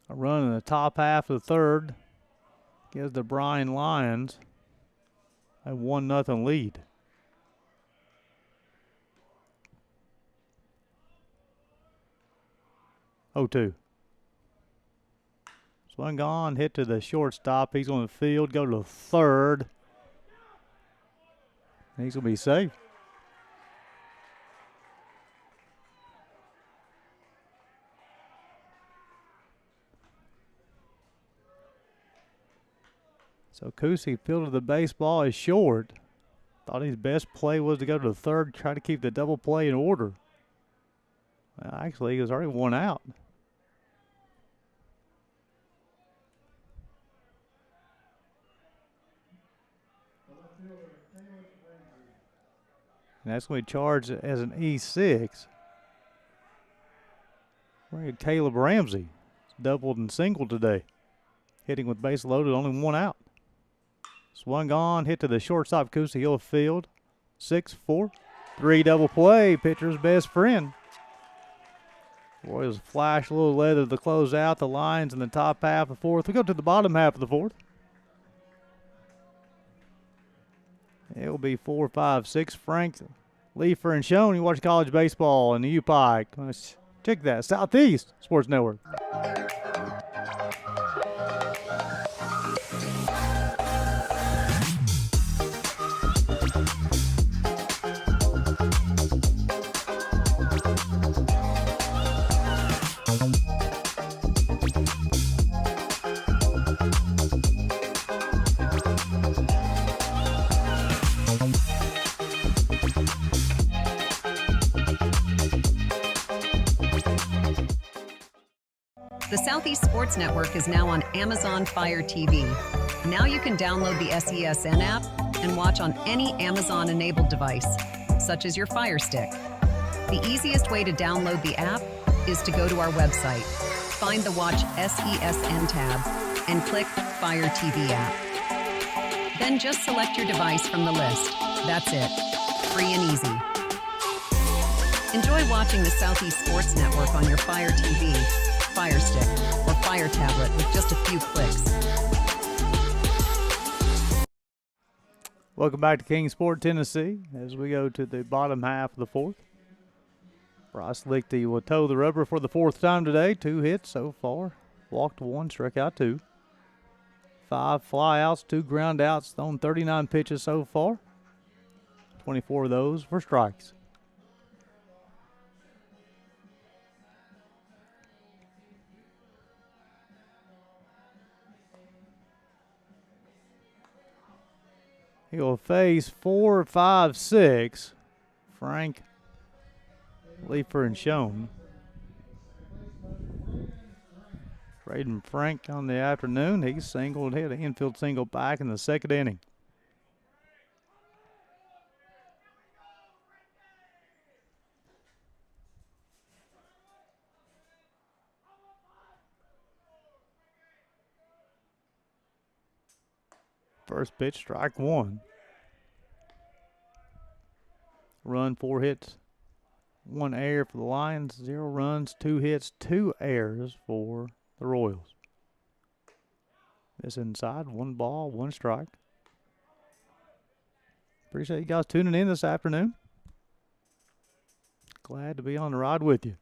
A run in the top half of the third gives the Bryan Lions a 1-0 lead. Oh, 2. Swung on, hit to the shortstop. He's on the field, go to the third. He's going to be safe. So Kusi fielded the baseball is short. Thought his best play was to go to the third, try to keep the double play in order. Well, actually, he was already 1 out. And that's going to be charged as an E6. We're going to Caleb Ramsey. Doubled and singled today. Hitting with base loaded, only 1 out. Swung on, hit to the shortstop, Kusi Hill field. 6-4. 3 double play, pitcher's best friend. Royals flash a little leather to close out the Lions in the top half of the fourth. We go to the bottom half of the fourth. It will be 4, 5, 6. Frank, Leifer, and Schoen. You watch college baseball in the U-Pike. Let's check that. Southeast Sports Network. The Southeast Sports Network is now on Amazon Fire TV. Now you can download the SESN app and watch on any Amazon-enabled device, such as your Fire Stick. The easiest way to download the app is to go to our website, find the Watch SESN tab, and click Fire TV app. Then just select your device from the list. That's it. Free and easy. Enjoy watching the Southeast Sports Network on your Fire TV, Fire Stick, or Fire Tablet with just a few clicks. Welcome back to Kingsport, Tennessee, as we go to the bottom half of the fourth. Bryce Lichty will toe the rubber for the 4th time today. 2 hits so far. Walked 1, struck out 2. 5 flyouts, 2 ground outs, thrown 39 pitches so far. 24 of those for strikes. He will face 4, 5, 6. Frank, Leifer, and Schoen. Braden Frank on the afternoon. He singled, hit an infield single back in the second inning. First pitch, strike one. Run, 4 hits, 1 error for the Lions. 0 runs, 2 hits, 2 errors for the Royals. This inside, 1 ball, 1 strike. Appreciate you guys tuning in this afternoon. Glad to be on the ride with you.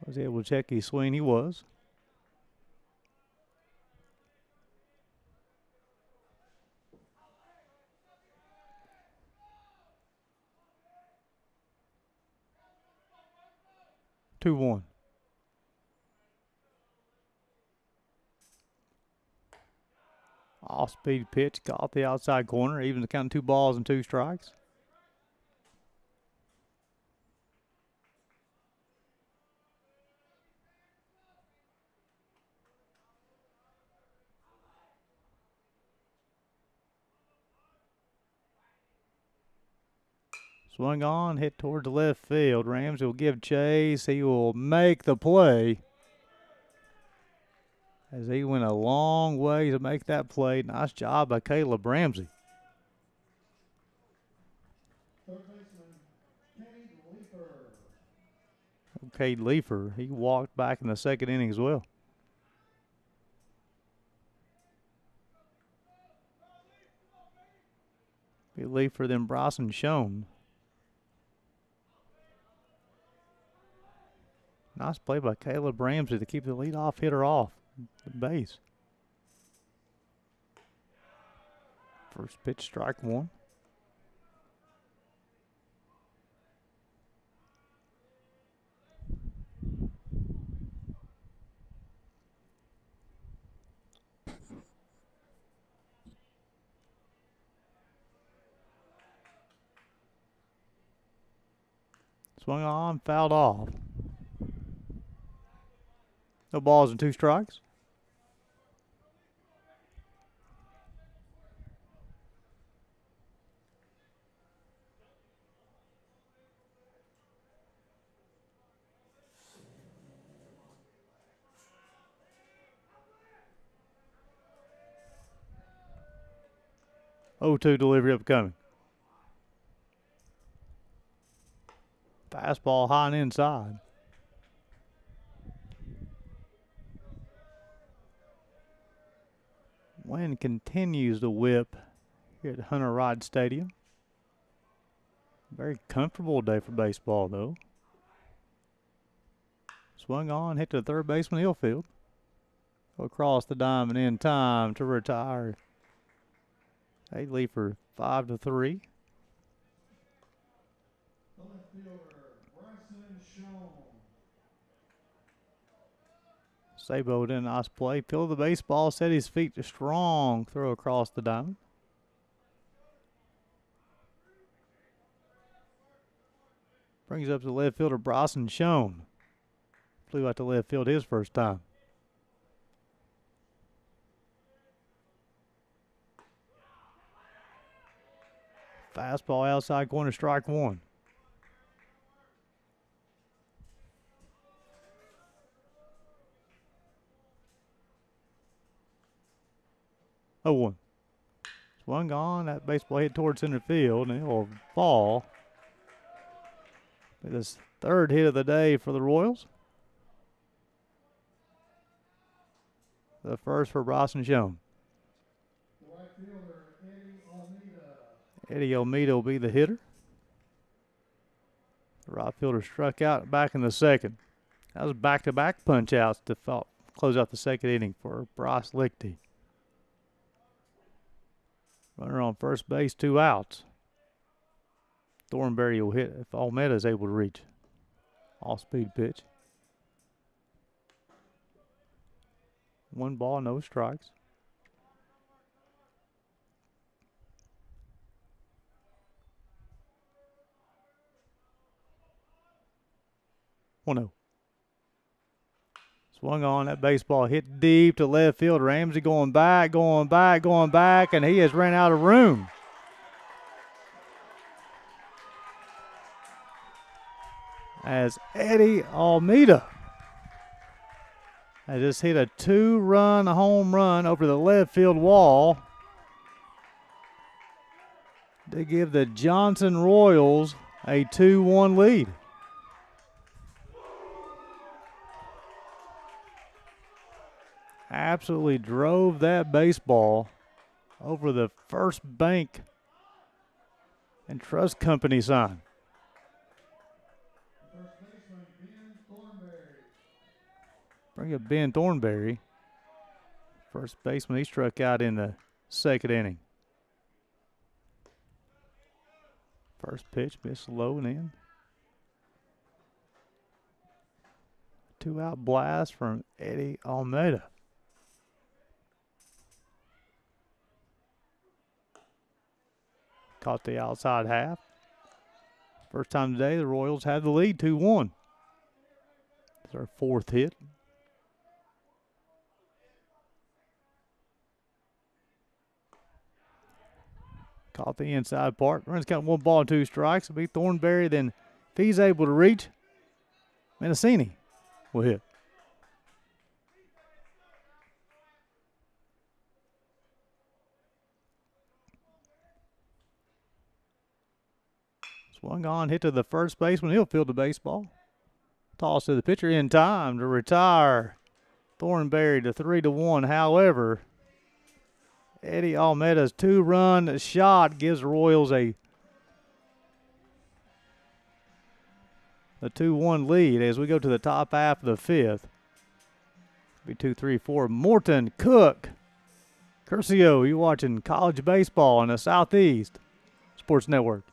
Was able to check his swing. He was. Two one. Off-speed pitch, caught the outside corner. Even the count, 2 balls and 2 strikes. Swung on, hit toward the left field. Ramsey will give chase. He will make the play. As he went a long way to make that play. Nice job by Caleb Ramsey. Third baseman, Cade Leeper. Cade Leefer, he walked back in the second inning as well. Leefer, then Bryson Schoen. Nice play by Caleb Ramsey to keep the leadoff hitter off the base. First pitch, strike one. Swung on, fouled off. No balls and 2 strikes. Oh, 2 delivery upcoming. Fastball high and inside. Wind continues to whip here at Hunter Rod Stadium. Very comfortable day for baseball, though. Swung on, hit to the third baseman Hillfield. Across the diamond in time to retire. Cade Leefer 5-3. The left fielder, Bryson Schoen. Sabo did a nice play. Fielded the baseball, set his feet to strong throw across the diamond. Brings up the left fielder, Bryson Schoen. Flew out to left field his first time. Fastball outside corner, strike one. Oh, 1. Swung on, that baseball hit towards center field, and it will fall. It is third hit of the day for the Royals. The first for Bryson Schoen. The right fielder, Eddie Almeida. Eddie Almeida will be the hitter. The right fielder struck out back in the second. That was back-to-back punch-outs to close out the second inning for Bryce Lichty. Runner on first base, 2 outs. Thornberry will hit if Almeida is able to reach. Off-speed pitch. 1 ball, no strikes. 1-0. Swung on, that baseball hit deep to left field. Ramsey going back, and he has ran out of room. As Eddie Almeida has just hit a 2-run home run over the left field wall to give the Johnson Royals a 2-1 lead. Absolutely drove that baseball over the First Bank and Trust Company sign. Bring up Ben Thornberry. First baseman, he struck out in the second inning. First pitch, missed low and in. 2-out blast from Eddie Almeida. Caught the outside half. First time today, the Royals have the lead, 2-1. It's our fourth hit. Caught the inside part. Runs got 1 ball and 2 strikes. It'll be Thornberry. Then, if he's able to reach, Mendocini will hit. Swung on, hit to the first baseman. He'll field the baseball. Toss to the pitcher in time to retire Thornberry to 3-1. However, Eddie Almeida's 2-run shot gives the Royals a 2-1 lead as we go to the top half of the fifth. Be 2-3-4. Morton, Cook, Curcio. You watching college baseball on the Southeast Sports Network.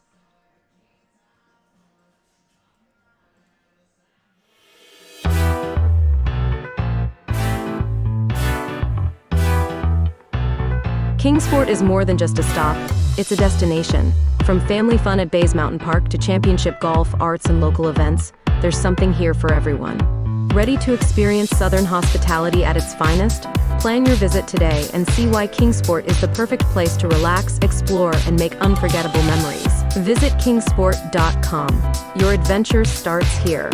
Kingsport is more than just a stop, it's a destination. From family fun at Bays Mountain Park to championship golf, arts, and local events, there's something here for everyone. Ready to experience Southern hospitality at its finest? Plan your visit today and see why Kingsport is the perfect place to relax, explore, and make unforgettable memories. Visit kingsport.com. Your adventure starts here.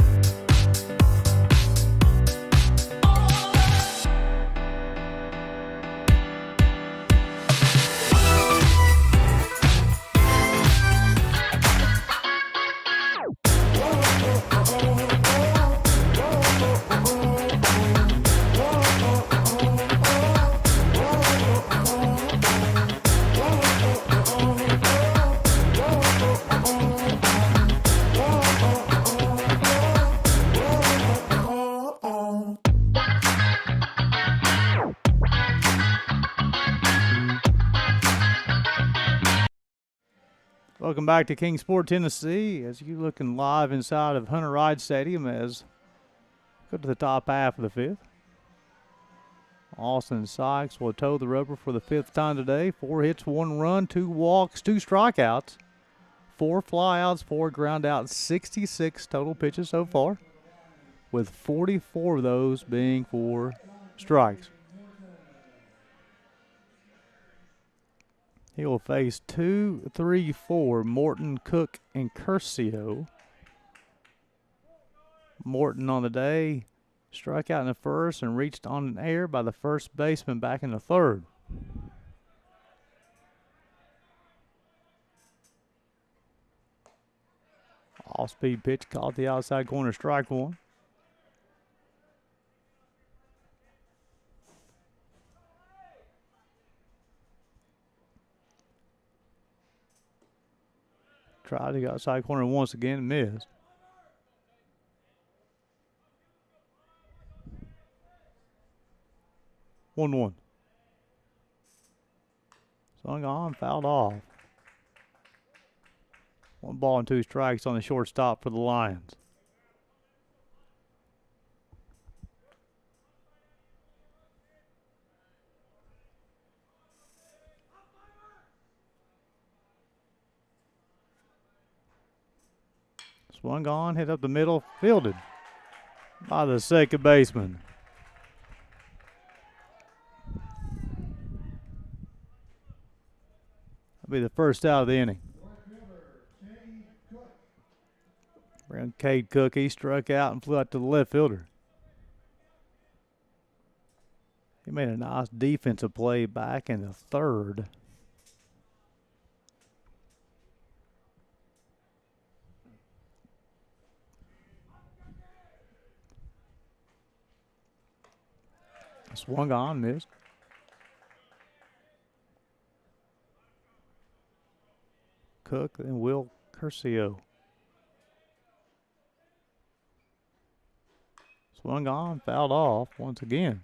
Welcome back to Kingsport, Tennessee, as you looking live inside of Hunter Ride Stadium as go to the top half of the fifth. Austin Sykes will toe the rubber for the 5th time today. 4 hits, 1 run, 2 walks, 2 strikeouts, 4 flyouts, 4 ground outs, 66 total pitches so far, with 44 of those being for strikes. He will face 2, 3, 4, Morton, Cook, and Curcio. Morton on the day struck out in the first and reached on an air by the first baseman back in the third. Off-speed pitch caught the outside corner, strike one. Tried to go outside corner once again and missed. One. Swung on, fouled off. 1 ball and 2 strikes on the shortstop for the Lions. Swung on, hit up the middle, fielded. by the second baseman. That'll be the first out of the inning. Around Cade Cook, he struck out and flew out to the left fielder. He made a nice defensive play back in the third. Swung on, missed. Cook, then Will Curcio. Swung on, fouled off once again.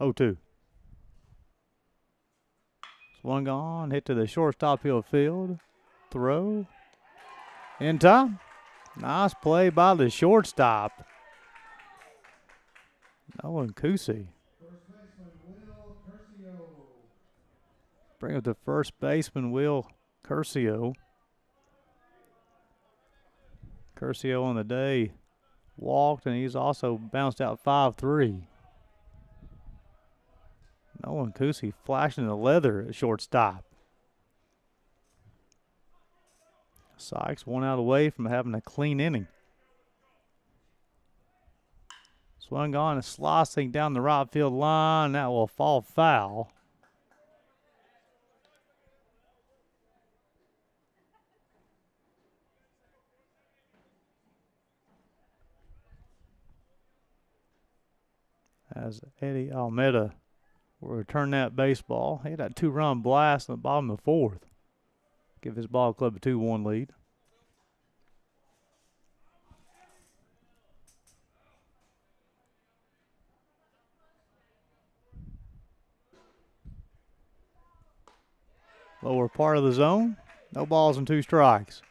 Oh, 2. Swung on, hit to the shortstop field. Throw. In time. Nice play by the shortstop. Nolan Kusi. Bring up the first baseman, Will Curcio. Curcio on the day walked, and he's also bounced out 5-3. Nolan Kusi flashing the leather at shortstop. Sykes 1 out away from having a clean inning. Swung on and slicing down the right field line. That will fall foul. As Eddie Almeida will return that baseball. He had that 2-run blast in the bottom of the 4th. Give his ball club a 2-1 lead. Lower part of the zone. No balls and 2 strikes.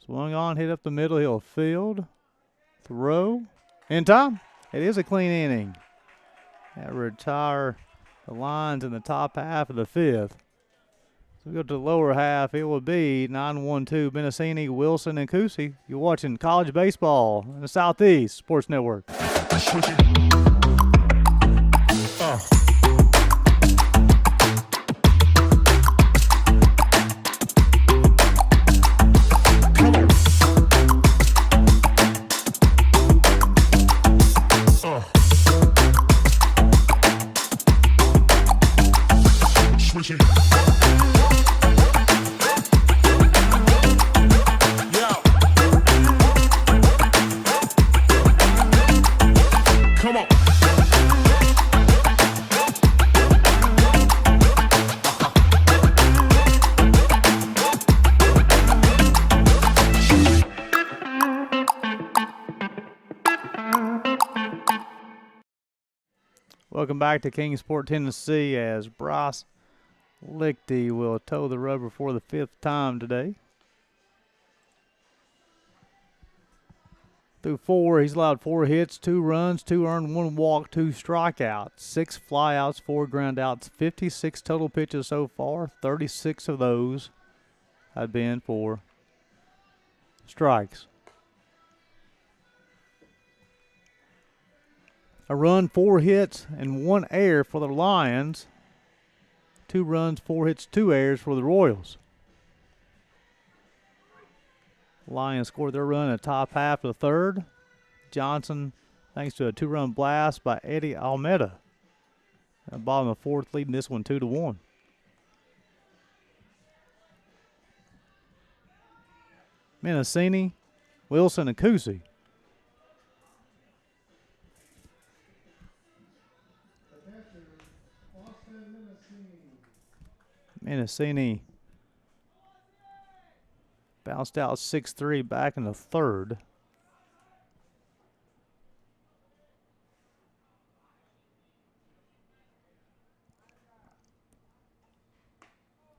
Swung on, hit up the middle. He'll field. Throw. In time. It is a clean inning. That retire the lines in the top half of the 5th. So we go to the lower half. It will be 9-1-2 Benassini, Wilson, and Kusi. You're watching college baseball in the Southeast Sports Network. Welcome back to Kingsport, Tennessee, as Bryce Lichty will toe the rubber for the 5th time today. Through 4, he's allowed 4 hits, 2 runs, 2 earned, 1 walk, 2 strikeouts, 6 flyouts, 4 groundouts, 56 total pitches so far. 36 of those have been for strikes. A run, 4 hits, and 1 error for the Lions. 2 runs, 4 hits, 2 errors for the Royals. Lions scored their run in the top half of the 3rd. Johnson, thanks to a 2-run blast by Eddie Almeida. At the bottom of the 4th, leading this one 2-1. Benassini, Wilson, and Kusi. Benassini bounced out 6-3 back in the 3rd.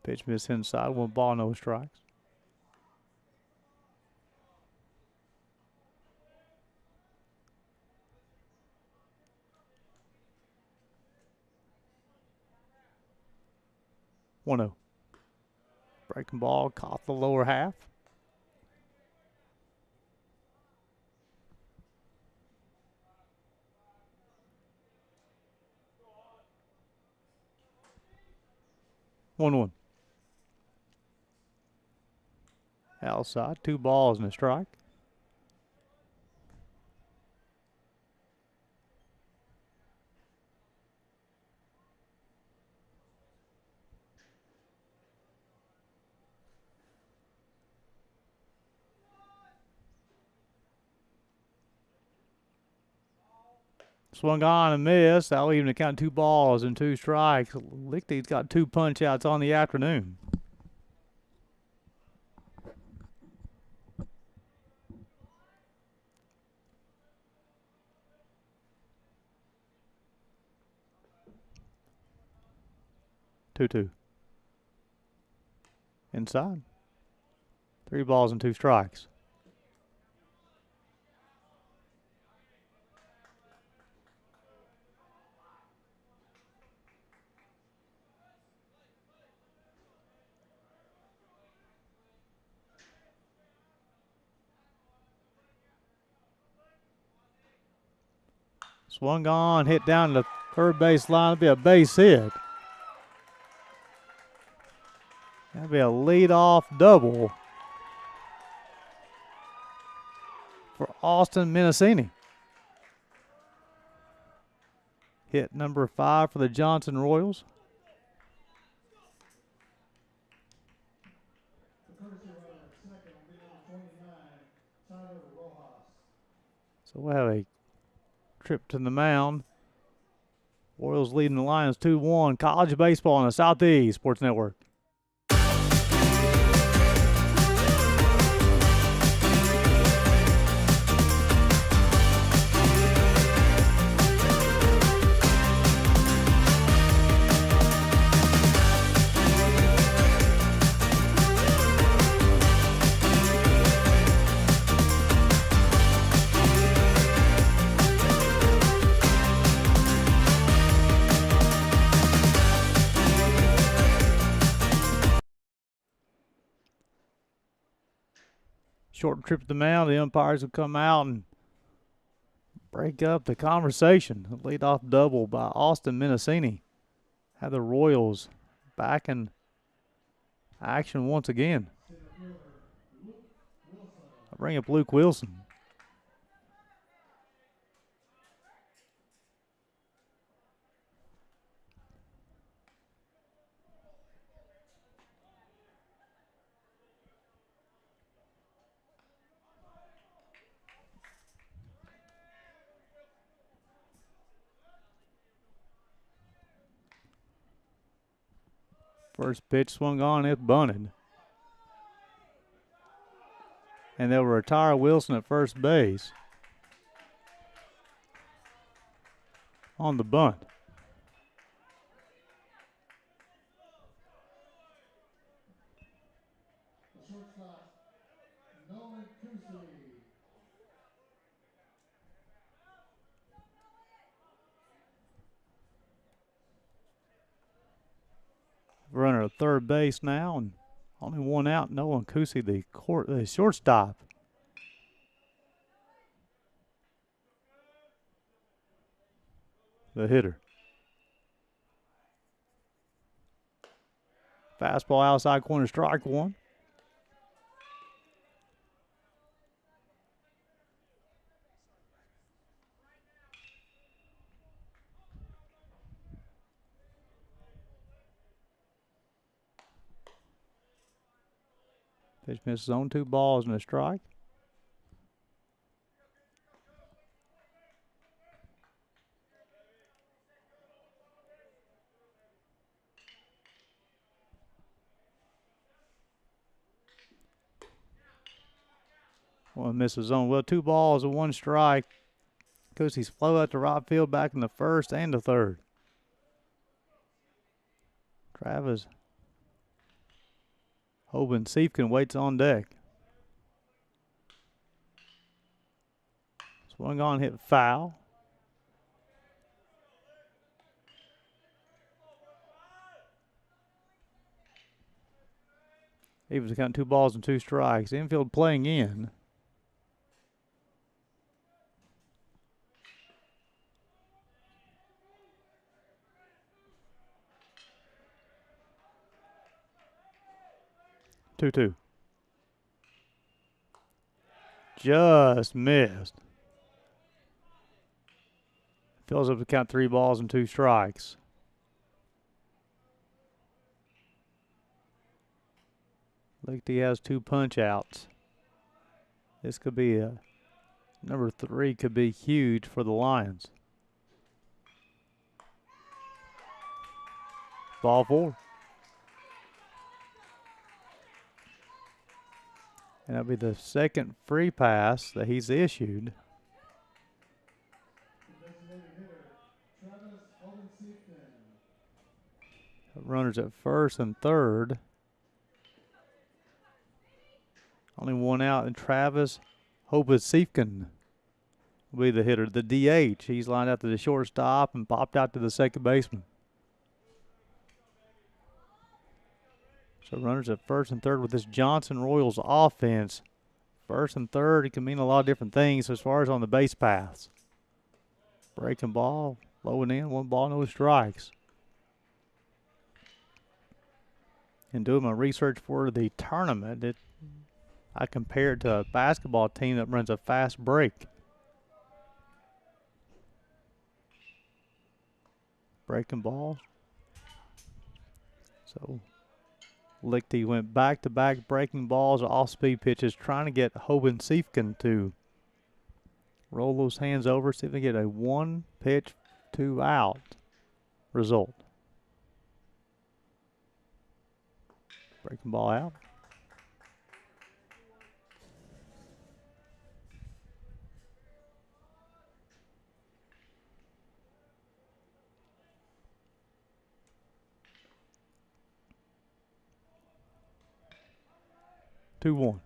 Pitch miss inside, 1 ball, no strikes. One 0. Breaking ball caught the lower half. One. Outside, 2 balls and a strike. Swung on and missed. That'll even account 2 balls and 2 strikes. Lichty's got 2 punch outs on the afternoon. Two. Inside. 3 balls and 2 strikes. Swung on, hit down the third base line. It'll be a base hit. That'll be a leadoff double for Austin Mendocini. Hit number 5 for the Johnson Royals. So we'll have a trip to the mound. Royals leading the Lions 2-1. College baseball on the Southeast Sports Network. Short trip to the mound. The umpires will come out and break up the conversation. A leadoff double by Austin Mendocini. Have the Royals back in action once again. I'll bring up Luke Wilson. First pitch swung on, it's bunted. And they'll retire Wilson at first base on the bunt. Runner at third base now, and only 1 out. Nolan Kusi, the shortstop. The hitter. Fastball outside corner, strike 1. Pitch misses on 2 balls and a strike. One misses on. Well, 2 balls and 1 strike. Kusi's flow out to right field, back in the first and the third. Travis Hoban Siefkin waits on deck. Swung on, hit foul. Evans counting 2 balls and 2 strikes. Infield playing in. Two. Just missed. Fills up to count 3 balls and 2 strikes. Lichty has 2 punch outs. This could be number 3 could be huge for the Lions. Ball 4. And that'll be the second free pass that he's issued. Runners at first and third. Only 1 out, and Travis Hoban-Siefkin will be the hitter, the DH. He's lined out to the shortstop and popped out to the second baseman. So runners at first and third with this Johnson Royals offense. First and third, it can mean a lot of different things as far as on the base paths. Breaking ball, low and in, 1 ball, no strikes. In doing my research for the tournament, I compared it to a basketball team that runs a fast break. Breaking ball. So Lichty went back-to-back breaking balls, off-speed pitches, trying to get Hoban-Siefkin to roll those hands over, see if they get a 1-pitch, 2-out result. Breaking ball out. Two one.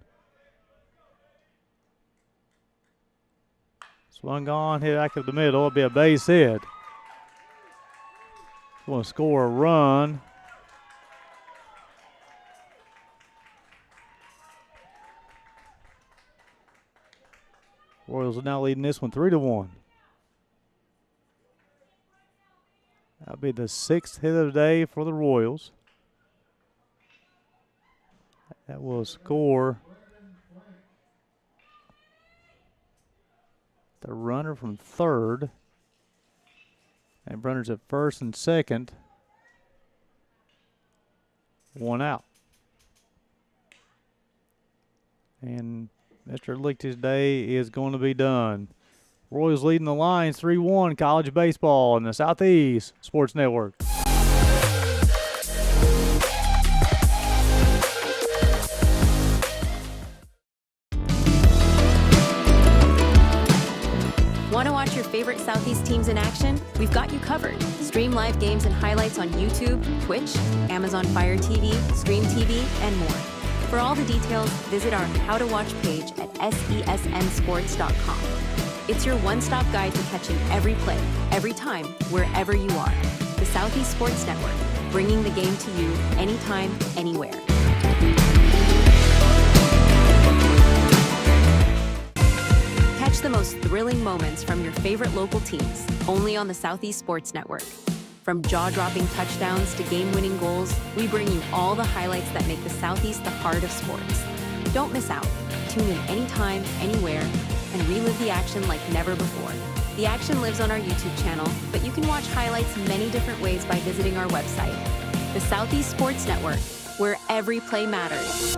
Swung on, hit back up the middle. It'll be a base hit. Want to score a run. Royals are now leading this one 3-1. That'll be the 6th hit of the day for the Royals. That will score the runner from third. And runners at first and second. 1 out. And Mr. Lichty's day is going to be done. Royals leading the Lions 3-1, college baseball in the Southeast Sports Network. Want to watch your favorite Southeast teams in action? We've got you covered. Stream live games and highlights on YouTube, Twitch, Amazon Fire TV, Stream TV, and more. For all the details, visit our How to Watch page at sesnsports.com. It's your one-stop guide to catching every play, every time, wherever you are. The Southeast Sports Network, bringing the game to you anytime, anywhere. Catch the most thrilling moments from your favorite local teams, only on the Southeast Sports Network. From jaw-dropping touchdowns to game-winning goals, we bring you all the highlights that make the Southeast the heart of sports. Don't miss out. Tune in anytime, anywhere, and relive the action like never before. The action lives on our YouTube channel, but you can watch highlights many different ways by visiting our website. The Southeast Sports Network, where every play matters.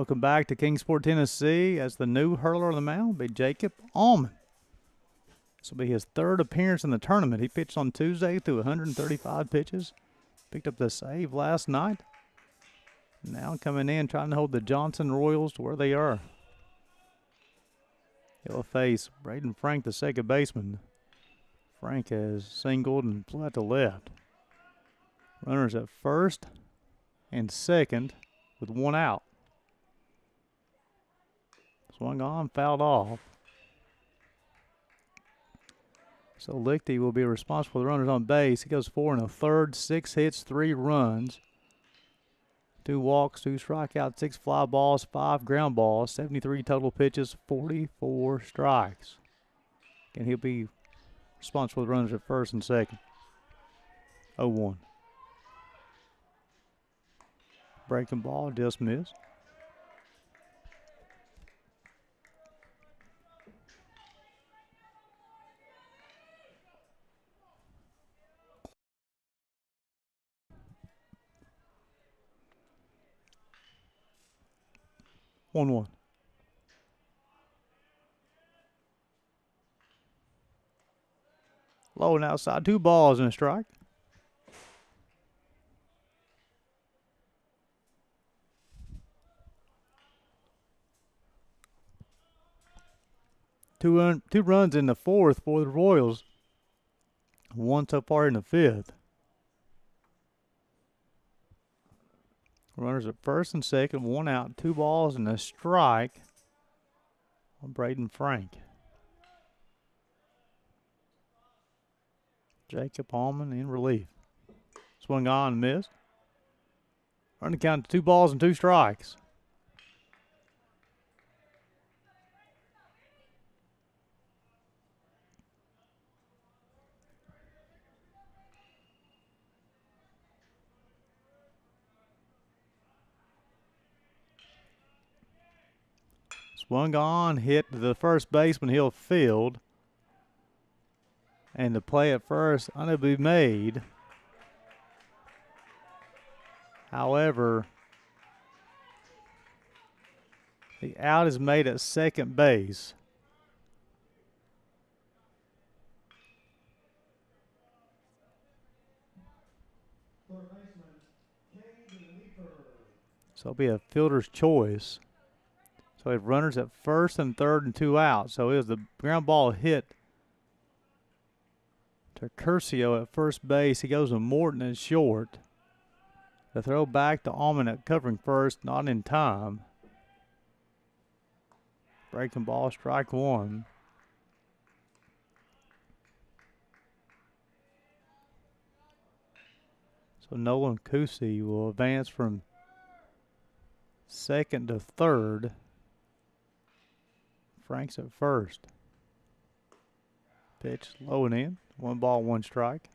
Welcome back to Kingsport, Tennessee, as the new hurler on the mound will be Jacob Allman. This will be his third appearance in the tournament. He pitched on Tuesday through 135 pitches. Picked up the save last night. Now coming in, trying to hold the Johnson Royals to where they are. He'll face Braden Frank, the second baseman. Frank has singled and flew out to left. Runners at first and second with one out. Swung on, fouled off. So Lichty will be responsible for the runners on base. He goes 4 1/3, 6 hits, 3 runs, 2 walks, 2 strikeouts, 6 fly balls, 5 ground balls, 73 total pitches, 44 strikes. And he'll be responsible for the runners at first and second. 0-1. Breaking ball, dismissed. One. Low and outside, 2 balls and a strike. Two runs in the fourth for the Royals. 1 so far in the fifth. Runners at first and second, 1 out, 2 balls and a strike on Braden Frank. Jacob Allman in relief. Swung on and missed. Run the count to 2 balls and 2 strikes. Swung on, hit the first baseman, he'll field. And the play at first unable to be made. However, the out is made at second base. So it'll be a fielder's choice. So we have runners at first and third and 2 out. So it was the ground ball hit to Curcio at first base. He goes to Morton at short. The throw back to Allman at covering first, not in time. Breaking ball, strike 1. So Nolan Kusi will advance from second to third. Frank's at first. Pitch low and in. 1 ball, 1 strike.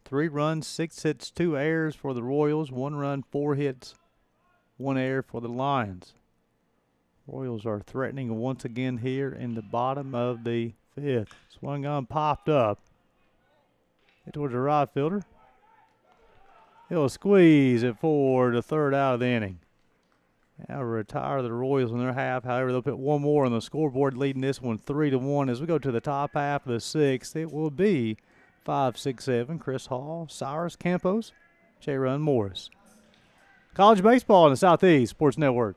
3 runs, 6 hits, 2 errors for the Royals. 1 run, 4 hits, 1 error for the Lions. Royals are threatening once again here in the bottom of the 5th. Swung on, popped up. Hit towards the right fielder. He'll squeeze it for the 3rd out of the inning. Now retire the Royals in their half. However, they'll put 1 more on the scoreboard, leading this one 3-1. As we go to the top half of the 6th, it will be 5, 6, 7. Chris Hall, Cyrus Campos, J. Run Morris. College baseball in the Southeast Sports Network.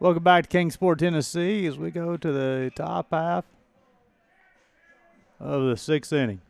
Welcome back to Kingsport, Tennessee, as we go to the top half of the 6th inning.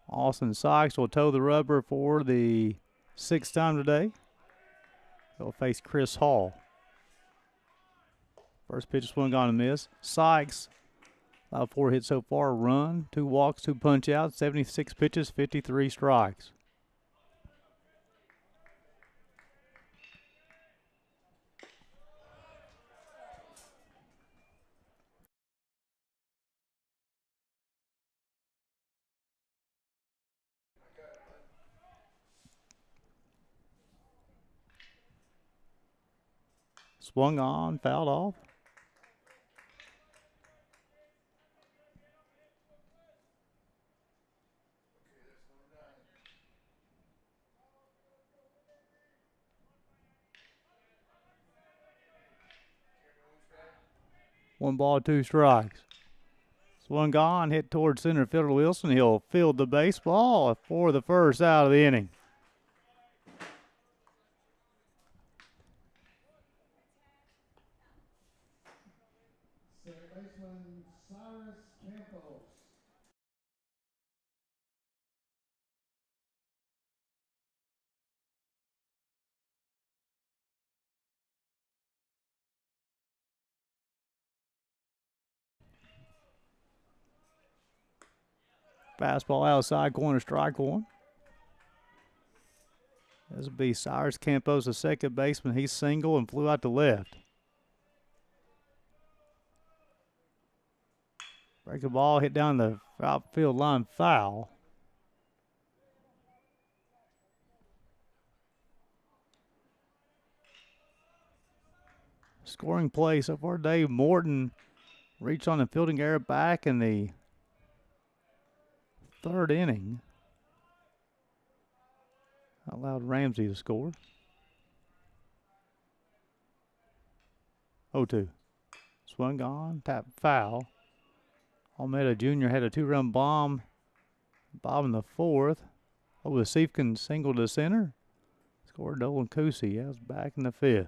Austin Sykes will toe the rubber for the 6th time today. He'll face Chris Hall. First pitch swung on and miss. Sykes, 4 hits so far, a run, 2 walks, 2 punch outs, 76 pitches, 53 strikes. Swung on, fouled off. One ball, 2 strikes. Swung on, hit towards center fielder Wilson. He'll field the baseball for the first out of the inning. Second baseman Cyrus Campos. Fastball outside corner, strike one. This will be Cyrus Campos, the second baseman. He's single and flew out to left. Break the ball, hit down the outfield line, foul. Scoring play so far, Dave Morton reached on the fielding error back in the 3rd inning. Allowed Ramsey to score. 0-2. Swung on, tap foul. Almeida Jr. had a 2-run bomb. Bob in the 4th. Over the Siefkin single to center. Scored Dolan Kusi. That was back in the 5th.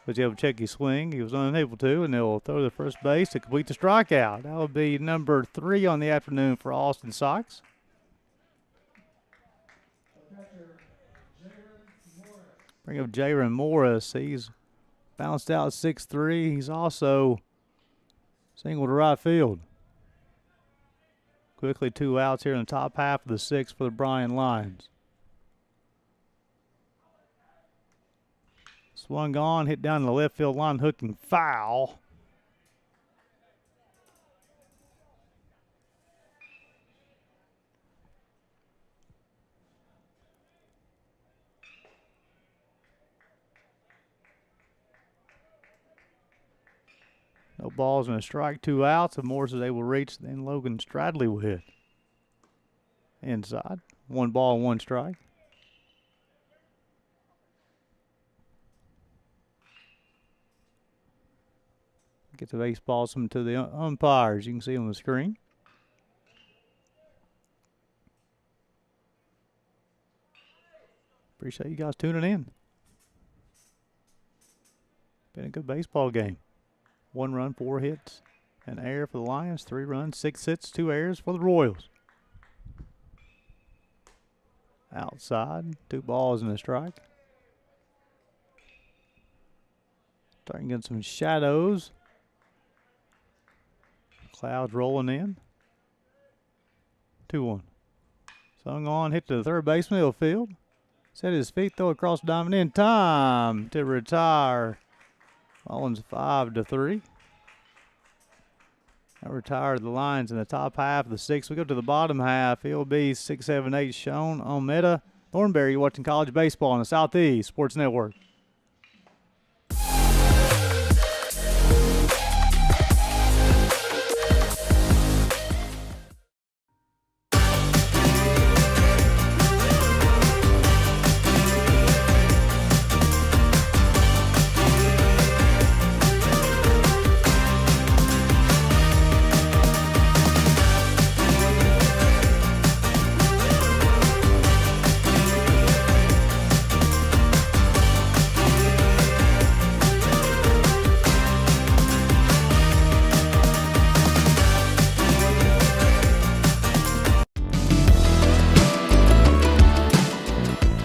Was able to check his swing. He was unable to, and they'll throw the first base to complete the strikeout. That will be number 3 on the afternoon for Austin Sykes. Bring up Jaron Morris. He's bounced out 6-3. He's also single to right field. Quickly 2 outs here in the top half of the 6th for the Bryan Lions. Swung on, hit down the left field line, hooking foul. No balls and a strike, 2 outs, and Morris is able to reach. Then Logan Stradley will hit. Inside, 1 ball, 1 strike. Get the baseball some to the umpires. You can see on the screen. Appreciate you guys tuning in. Been a good baseball game. 1 run, 4 hits, an error for the Lions. 3 runs, 6 hits, 2 errors for the Royals. Outside, 2 balls and a strike. Starting to get some shadows. Clouds rolling in. 2-1. Swung on, hit to the third baseman, he'll field. Set his feet, throw across the diamond in time to retire. Mullins 5-3. Now retired the Lions in the top half of the sixth. We go to the bottom half. It'll be 6, 7, 8 Sean Almeida. Thornberry, you're watching college baseball on the Southeast Sports Network.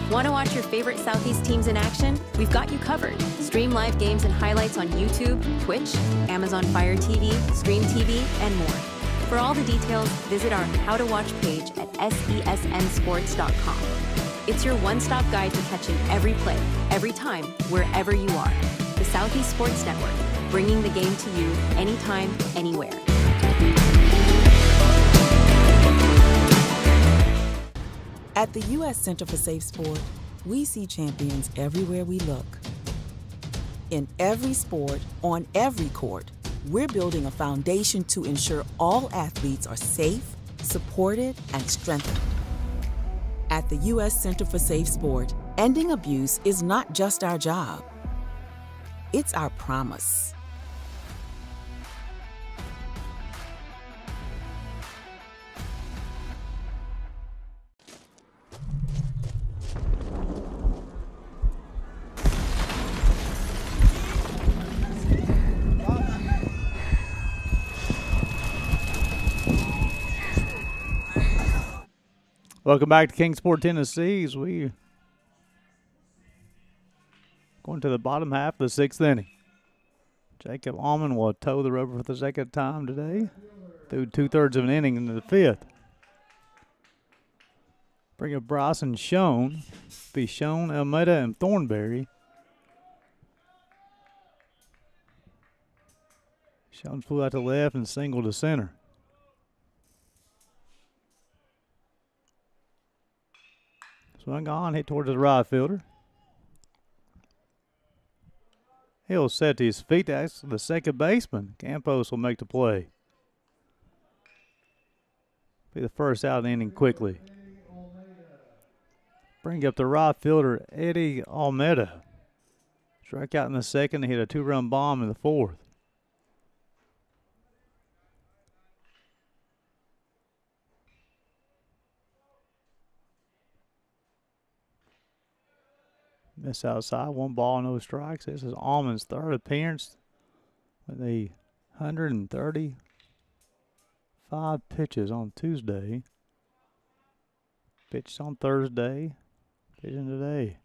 Want to watch your favorite Southeast teams in action? We've got you covered. Stream live games and highlights on YouTube, Twitch, Amazon Fire TV, Stream TV, and more. For all the details, visit our How to Watch page at sesnsports.com. It's your one-stop guide to catching every play, every time, wherever you are. The Southeast Sports Network, bringing the game to you anytime, anywhere. At the U.S. Center for Safe Sport, we see champions everywhere we look. In every sport, on every court, we're building a foundation to ensure all athletes are safe, supported, and strengthened. At the U.S. Center for Safe Sport, ending abuse is not just our job. It's our promise. Welcome back to Kingsport, Tennessee. As we going to the bottom half of the sixth inning. Jacob Almond will toe the rubber for the second time today, through 2/3 of an inning into the fifth. Bring up Bryson Schoen, be Schoen, Almeida, and Thornberry. Schoen flew out to left and singled to center. Swung on, hit towards the right fielder. He'll set to his feet. That's the second baseman. Campos will make the play. Be the first out of the inning quickly. Bring up the right fielder, Eddie Almeida. Struck out in the second and hit a 2-run bomb in the fourth. Miss outside, 1 ball, no strikes. This is Almond's third appearance with 135 pitches on Tuesday. Pitched on Thursday, pitching today.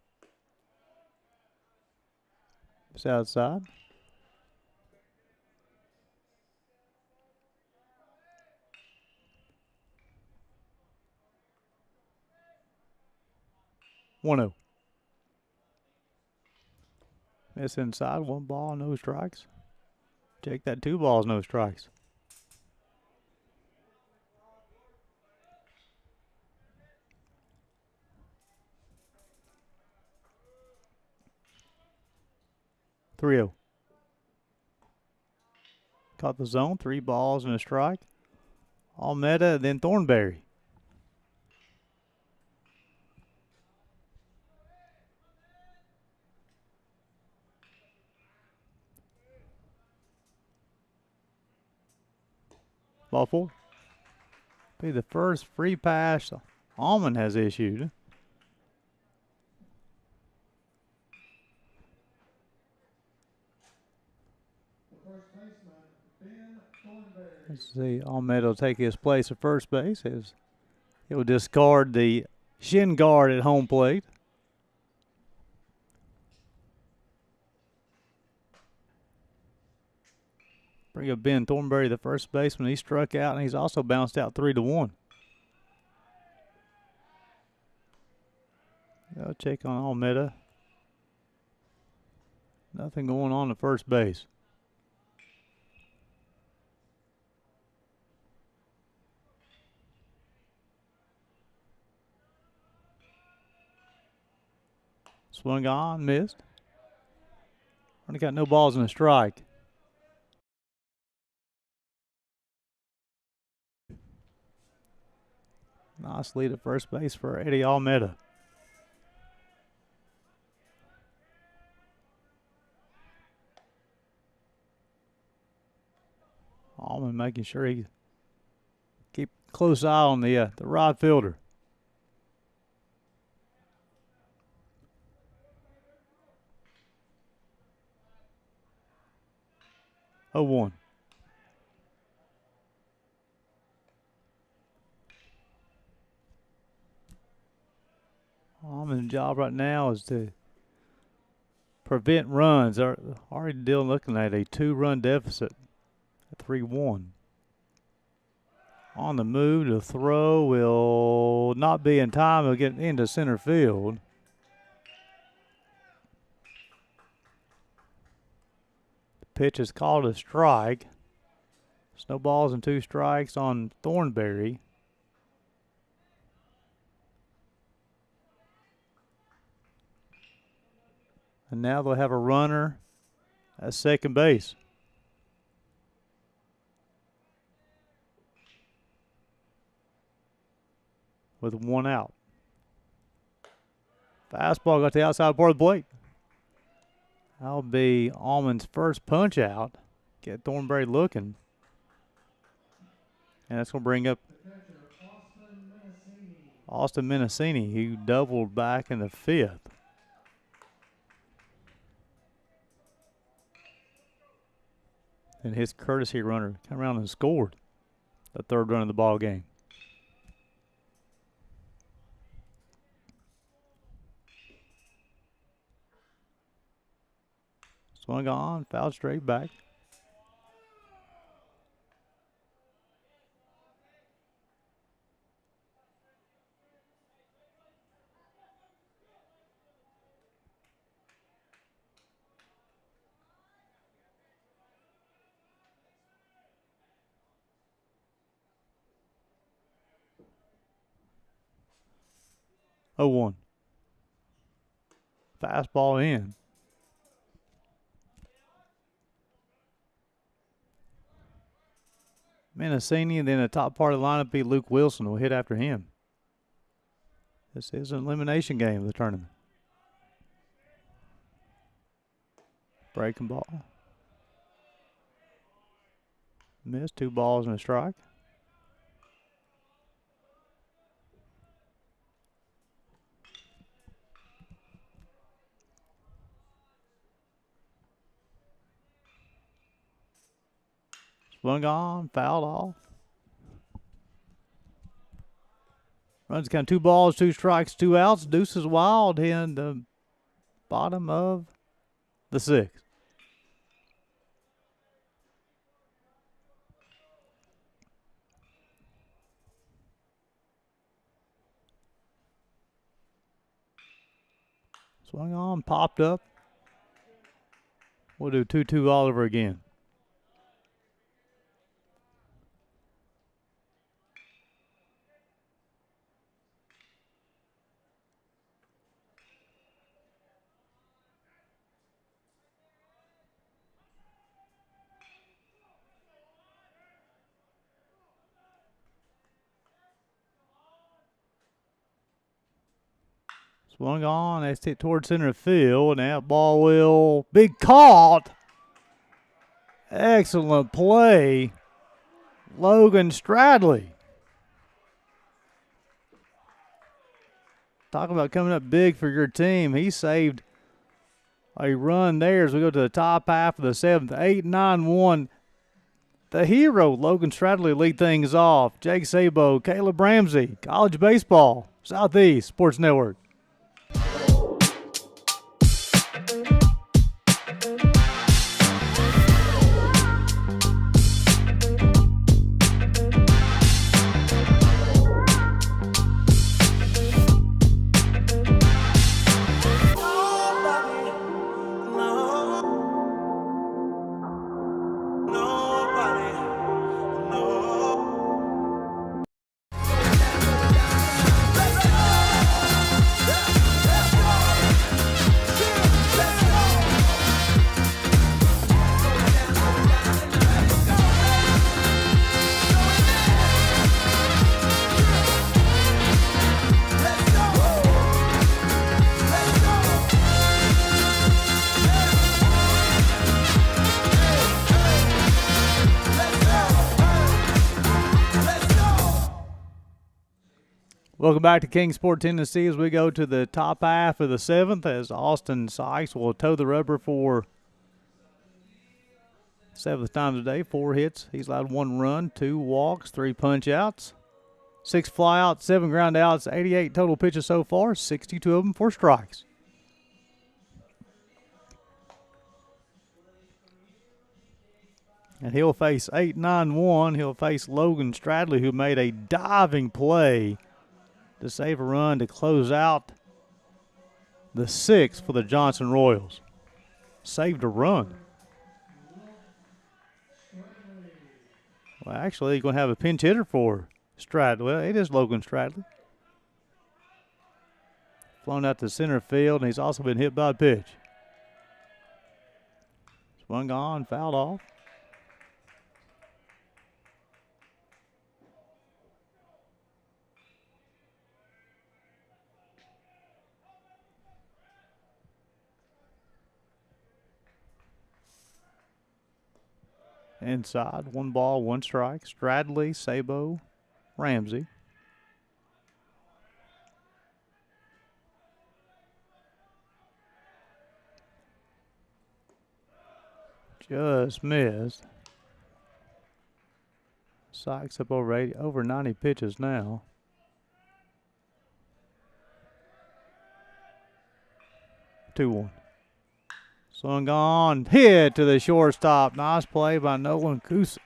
Miss outside. One-oh. Miss inside, 1 ball, no strikes. Check that, 2 balls, no strikes. Three-oh. Caught the zone, 3 balls and a strike. Almeida, then Thornberry. Ball 4. Be the first free pass Almond has issued. Let's see, Almeida will take his place at first base. He will discard the shin guard at home plate. Bring up Ben Thornberry, the first baseman. He struck out, and he's also bounced out 3-1. They'll check on Almeida. Nothing going on at first base. Swung on, missed. Only got no balls and a strike. Nice lead at first base for Eddie Almeida. Allman making sure he keep close eye on the right fielder. Oh, 1. Allman's job right now is to prevent runs. They're already looking at a 2-run deficit at 3-1. On the move, the throw will not be in time. He'll get into center field. The pitch is called a strike. No balls and 2 strikes on Thornberry. And now they'll have a runner at second base. With 1 out. Fastball got to the outside part of the plate. That'll be Allman's first punch out. Get Thornberry looking. And that's going to bring up Austin Menacini, who doubled back in the 5th. And his courtesy runner came around and scored the 3rd run of the ball game. Swung on, fouled straight back. Oh, 1. Fastball in. Menacini, and then the top part of the lineup be Luke Wilson will hit after him. This is an elimination game of the tournament. Breaking ball. Missed, 2 balls and a strike. Swung on, fouled off. Runs count 2 balls, 2 strikes, 2 outs. Deuces wild in the bottom of the 6th. Swung on, popped up. We'll do 2-2 all over again. Swung on, that's it towards center field, and that ball will be caught. Excellent play, Logan Stradley. Talk about coming up big for your team. He saved a run there as we go to the top half of the 7th. 8-9-1. The hero, Logan Stradley, lead things off. Jake Sabo, Caleb Ramsey, College Baseball, Southeast Sports Network. Welcome back to Kingsport, Tennessee, as we go to the top half of the 7th, as Austin Sykes will toe the rubber for 7th time today. 4 hits. He's allowed 1 run, 2 walks, 3 punch outs, 6 flyouts, 7 ground outs, 88 total pitches so far, 62 of them for strikes. And he'll face 8-9-1. He'll face Logan Stradley, who made a diving play to save a run to close out the 6th for the Johnson Royals. Saved a run. Well, actually, he's going to have a pinch hitter for Stradley. Well, it is Logan Stradley. Flown out to center field, and he's also been hit by a pitch. Swung on, fouled off. Inside, 1 ball, 1 strike. Stradley, Sabo, Ramsey. Just missed. Sykes up over 90 pitches now. Two-one. Swung on, hit to the shortstop. Nice play by Nolan Kusi.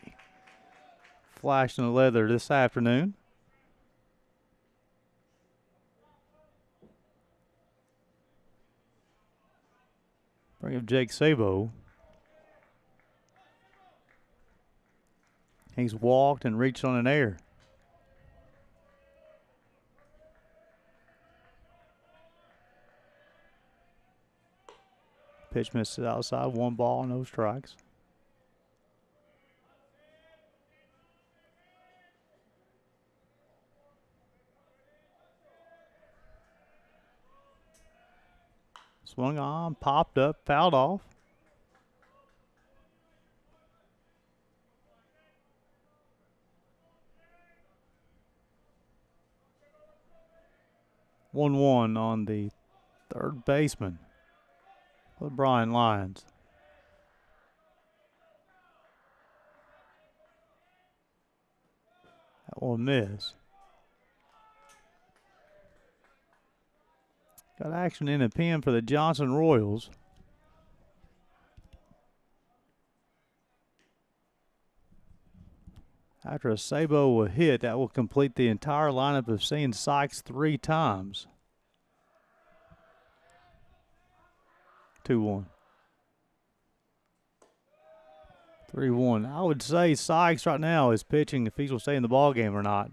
Flashing the leather this afternoon. Bring up Jake Sabo. He's walked and reached on an error. Pitch misses outside, 1 ball, no strikes. Swung on, popped up, fouled off. One on the third baseman for the Bryan Lions. That will miss. Got action in the pen for the Johnson Royals. After a Sabo will hit, that will complete the entire lineup of seeing Sykes 3 times. 2-1. 3-1. I would say Sykes right now is pitching if he's going to stay in the ball game or not.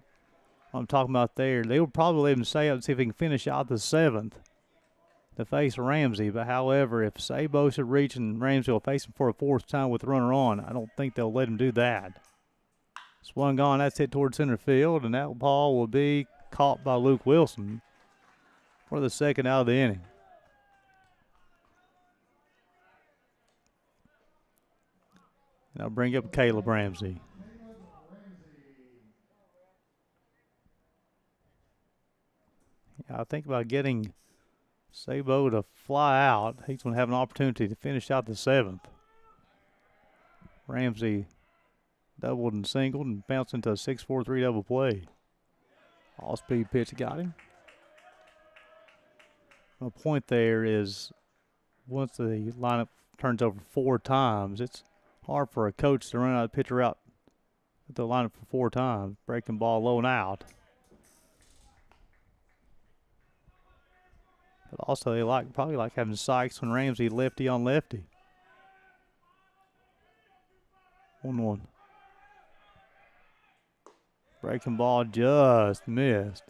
I'm talking about there. They will probably let him stay up and see if he can finish out the 7th to face Ramsey. But however, if Sabo should reach and Ramsey will face him for a 4th time with the runner on, I don't think they'll let him do that. Swung on, that's hit towards center field, and that ball will be caught by Luke Wilson for the 2nd out of the inning. And I'll bring up Caleb Ramsey. Yeah, I think about getting Sabo to fly out. He's going to have an opportunity to finish out the 7th. Ramsey doubled and singled and bounced into a 6-4-3 double play. All-speed pitch got him. My point there is once the lineup turns over 4 times, it's hard for a coach to run out a pitcher out with the lineup for 4 times, breaking ball low and out. But also they probably like having Sykes and Ramsey lefty on lefty. 1-1. Breaking ball just missed.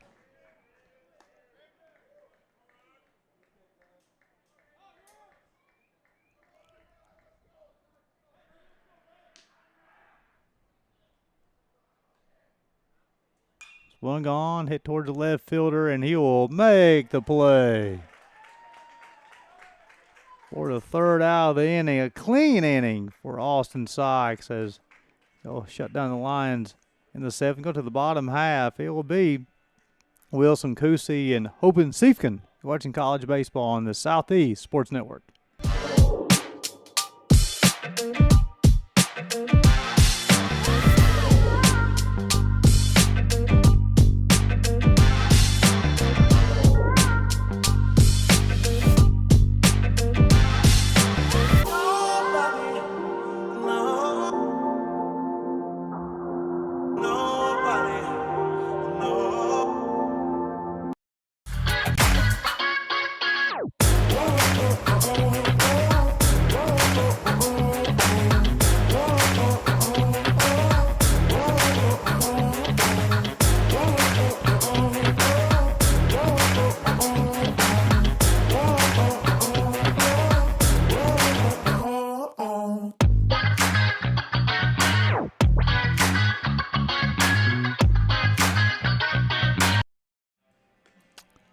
Swung on, hit towards the left fielder, and he will make the play. For the 3rd out of the inning, a clean inning for Austin Sykes as he'll shut down the Lions in the 7th. Go to the bottom half. It will be Wilson Cousy and Hopen Siefken. You're watching college baseball on the Southeast Sports Network.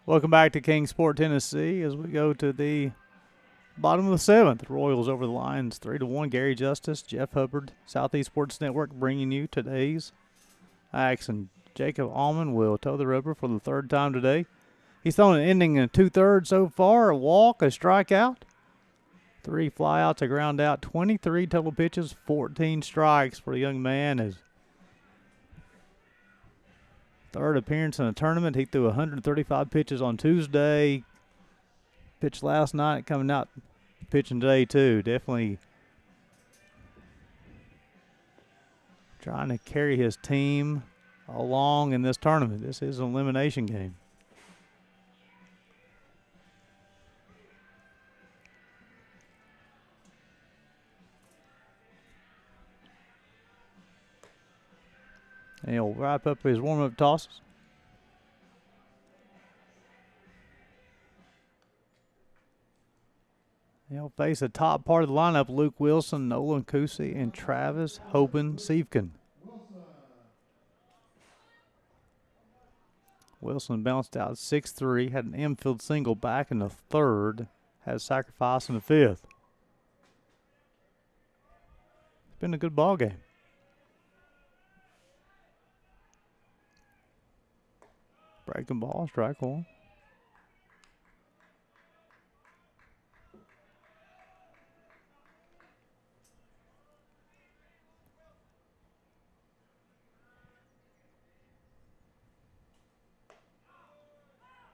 Welcome back to Kingsport, Tennessee, as we go to the bottom of the seventh. Royals over the Lions 3-1. Gary Justice, Jeff Hubbard, Southeast Sports Network bringing you today's action. Jacob Allman will toe the rubber for the third time today. He's thrown an inning in 2/3 so far, a walk, a strikeout, 3 flyouts, a ground out, 23 total pitches, 14 strikes for a young man. His third appearance in a tournament. He threw 135 pitches on Tuesday. Pitched last night, coming out pitching today too. Definitely trying to carry his team along in this tournament. This is an elimination game. And he'll wrap up his warm-up tosses. He'll face the top part of the lineup: Luke Wilson, Nolan Cousy, and Travis Hopen Siefken. Wilson bounced out 6-3, had an infield single back in the third, had a sacrifice in the fifth. It's been a good ball game. Breaking ball, strike one.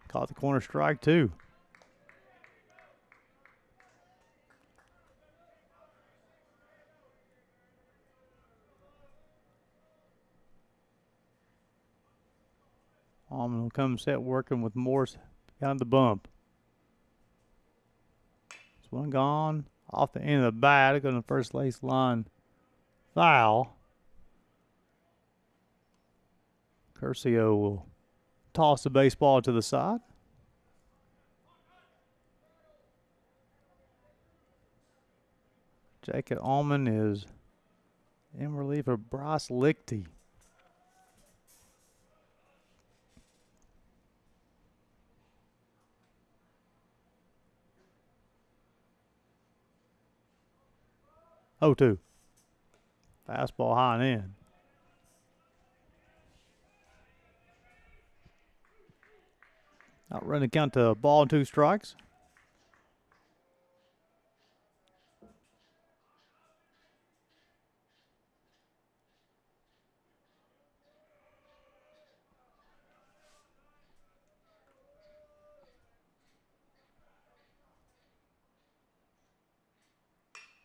Caught the corner, strike two. Almond will come set working with Morse behind the bump. This one gone off the end of the bat. Going to the first base line. Foul. Curcio will toss the baseball to the side. Jacob Allman is in relief of Bryce Lichty. Oh, 2. Fastball high and in. Outrun the count to ball and 2 strikes.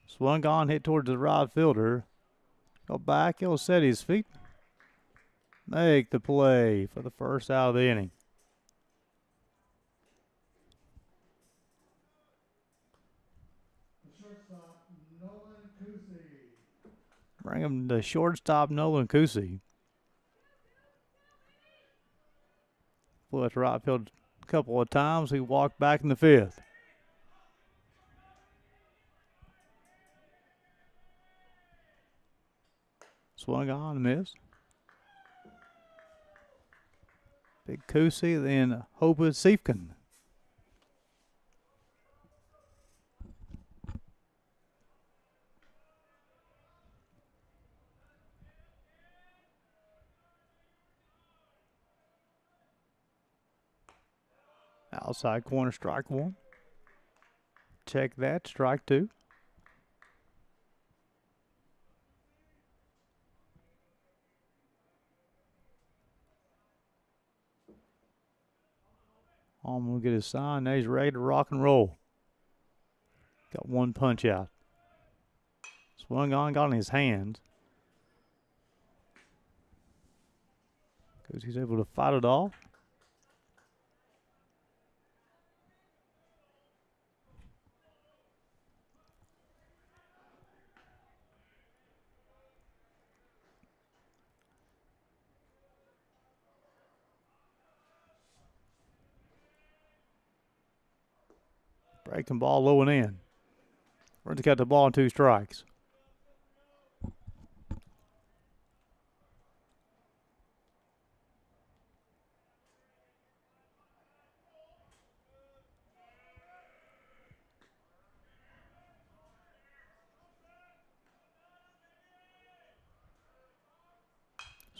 Swung on, hit towards the right fielder. Go back, he'll set his feet. Make the play for the first out of the inning. Bring him to shortstop Nolan Cousy. Flew at the right field a couple of times. He walked back in the fifth. Swung on and missed. Big Cousy, then Hope Siefken. Outside corner, strike one. Check that, strike two. Allman will get his sign. Now he's ready to rock and roll. Got one punch out. Swung on, got in his hands. Because he's able to fight it off. Breaking ball low and in. Burns got the ball in 2 strikes.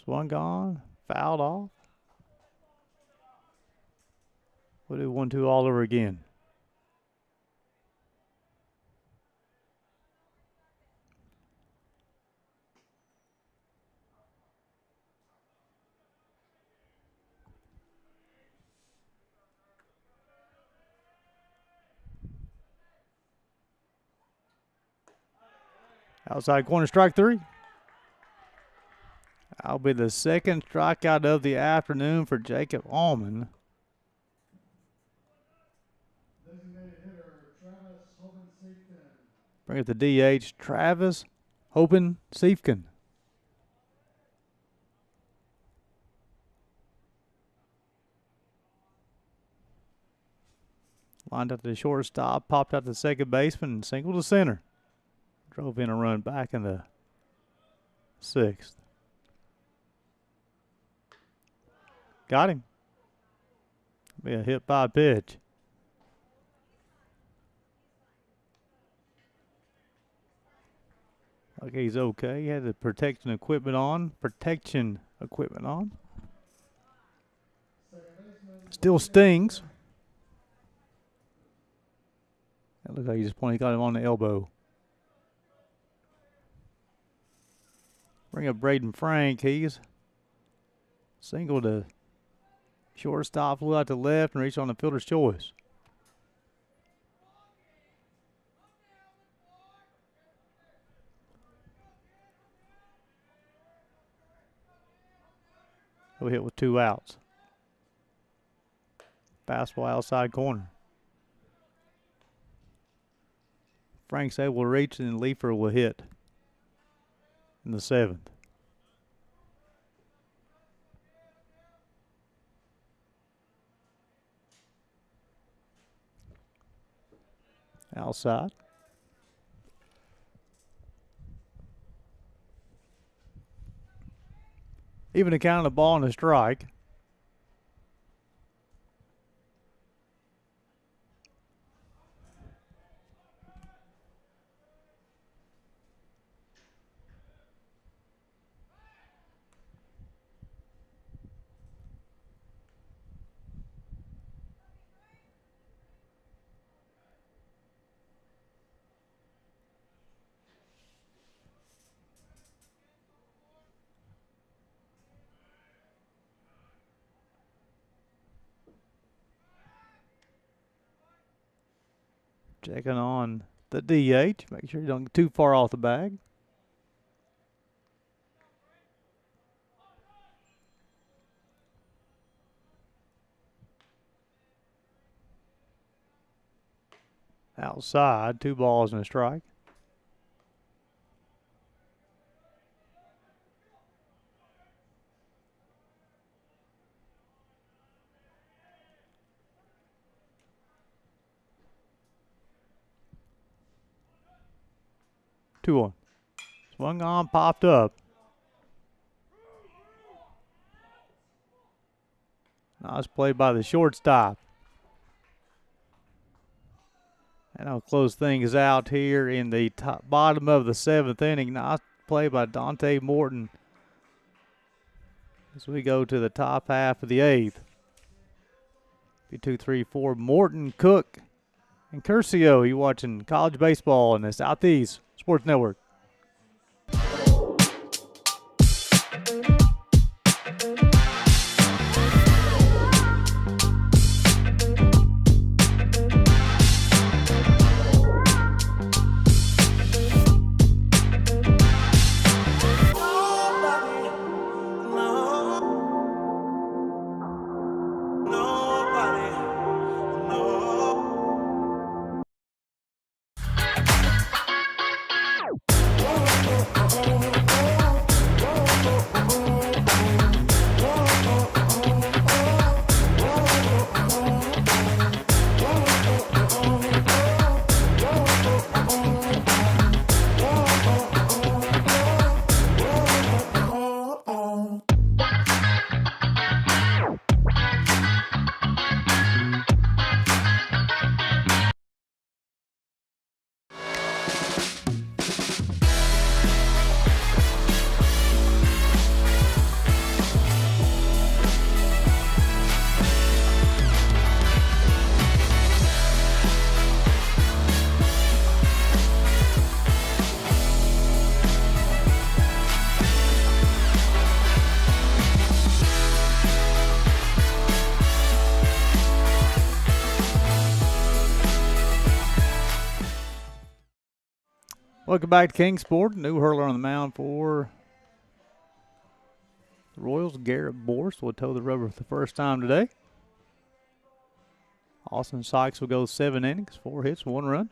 Swung on, fouled off. We'll do 1-2 all over again. Outside corner, strike 3. That'll be the second strikeout of the afternoon for Jacob Allman. Designated hitter, Travis Hoban-Siefken. Bring it to DH, Travis Hoban-Siefken. Lined up to the shortstop, popped out to second baseman, and singled to center. Drove in a run back in the 6th. Got him. Be a hit by pitch. Okay, he's okay. He had the protection equipment on. Still stings. That looks like he just pointed, got him on the elbow. Bring up Braden Frank. He's single to shortstop, flew out to left and reached on the fielder's choice. He'll hit with 2 outs. Fastball outside corner. Frank's able to reach, and Leifer will hit in the 7th. Outside. Even to count the ball and a strike. Checking on the DH. Make sure you don't get too far off the bag. Outside, 2 balls and a strike. Two on. Swung on, popped up. Nice play by the shortstop. And I'll close things out here in the bottom of the 7th inning. Nice play by Dante Morton as we go to the top half of the 8th. 2, 3, 4, Morton, Cook, and Curcio. You watching college baseball in the Southeast Sports Network. Welcome back to Kingsport. New hurler on the mound for the Royals. Garrett Borst will toe the rubber for the first time today. Austin Sykes will go 7 innings, 4 hits, 1 run.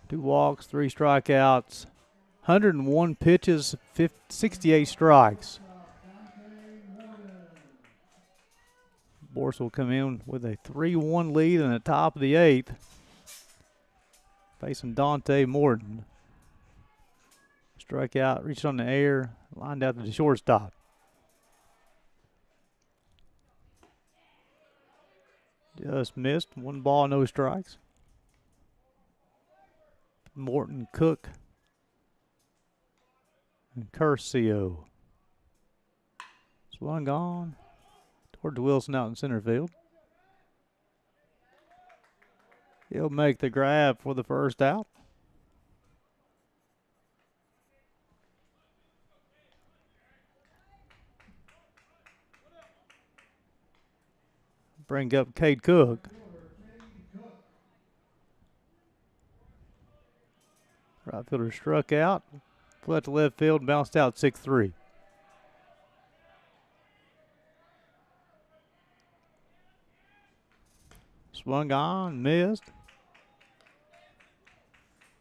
2 walks, 3 strikeouts, 101 pitches, 68 strikes. Borst will come in with a 3-1 lead in the top of the 8th. Facing Dante Morton. Struck out, reached on the air, lined out to the shortstop. Just missed. 1 ball, no strikes. Morton, Cook, and Curcio. Swung on toward Wilson out in center field. He'll make the grab for the first out. Bring up Cade Cook. Right fielder struck out. Flew to left field and bounced out 6-3. Swung on, missed.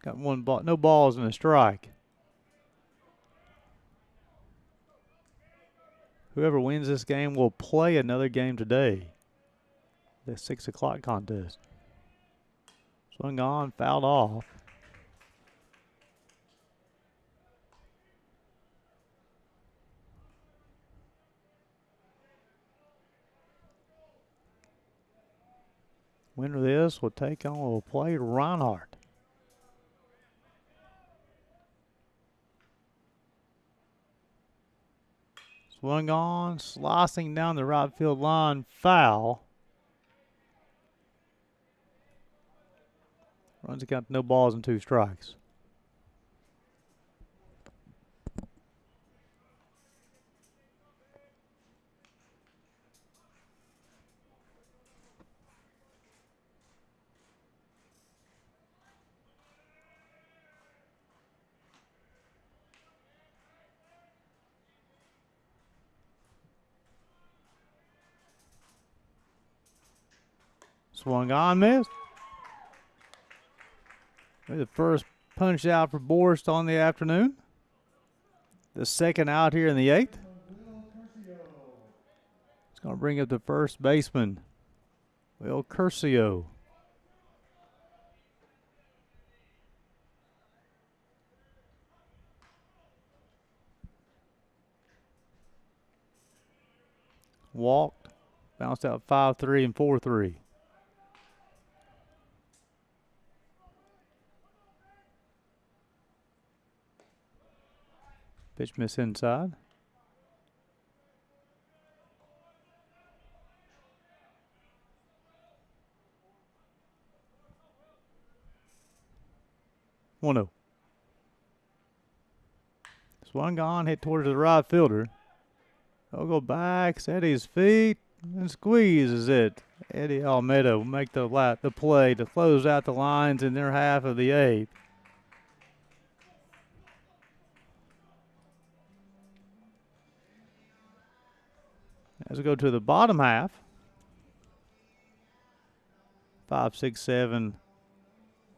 Got 1 ball, no balls and a strike. Whoever wins this game will play another game today. The 6 o'clock contest. Swung on, fouled off. Winner of this will take on, will play Reinhardt. Swung on, slicing down the right field line, foul. Runs account no balls and 2 strikes. Swung on, missed. The first punch out for Borst on the afternoon. The second out here in the 8th. It's going to bring up the first baseman, Will Curcio. Walked, bounced out 5-3 and 4-3. Pitch miss inside. 1-0. Swung on, hit towards the right fielder. He'll go back, set his feet, and squeezes it. Eddie Almeida will make the play to close out the lines in their half of the 8th. As we go to the bottom half, 5, 6, 7,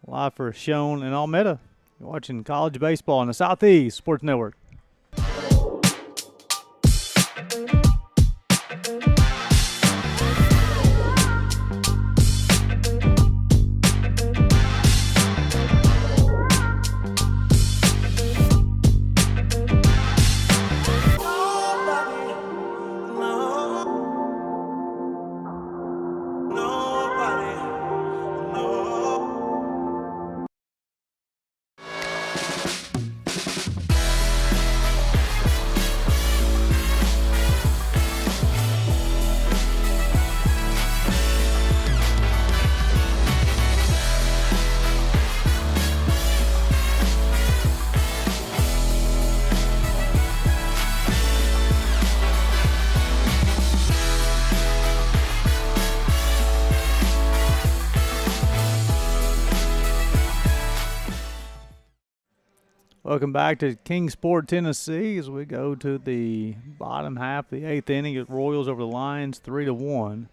live for Schoen and Almeida. You're watching college baseball on the Southeast Sports Network. Welcome back to Kingsport, Tennessee, as we go to the bottom half of the 8th inning. At Royals over the Lions, 3-1.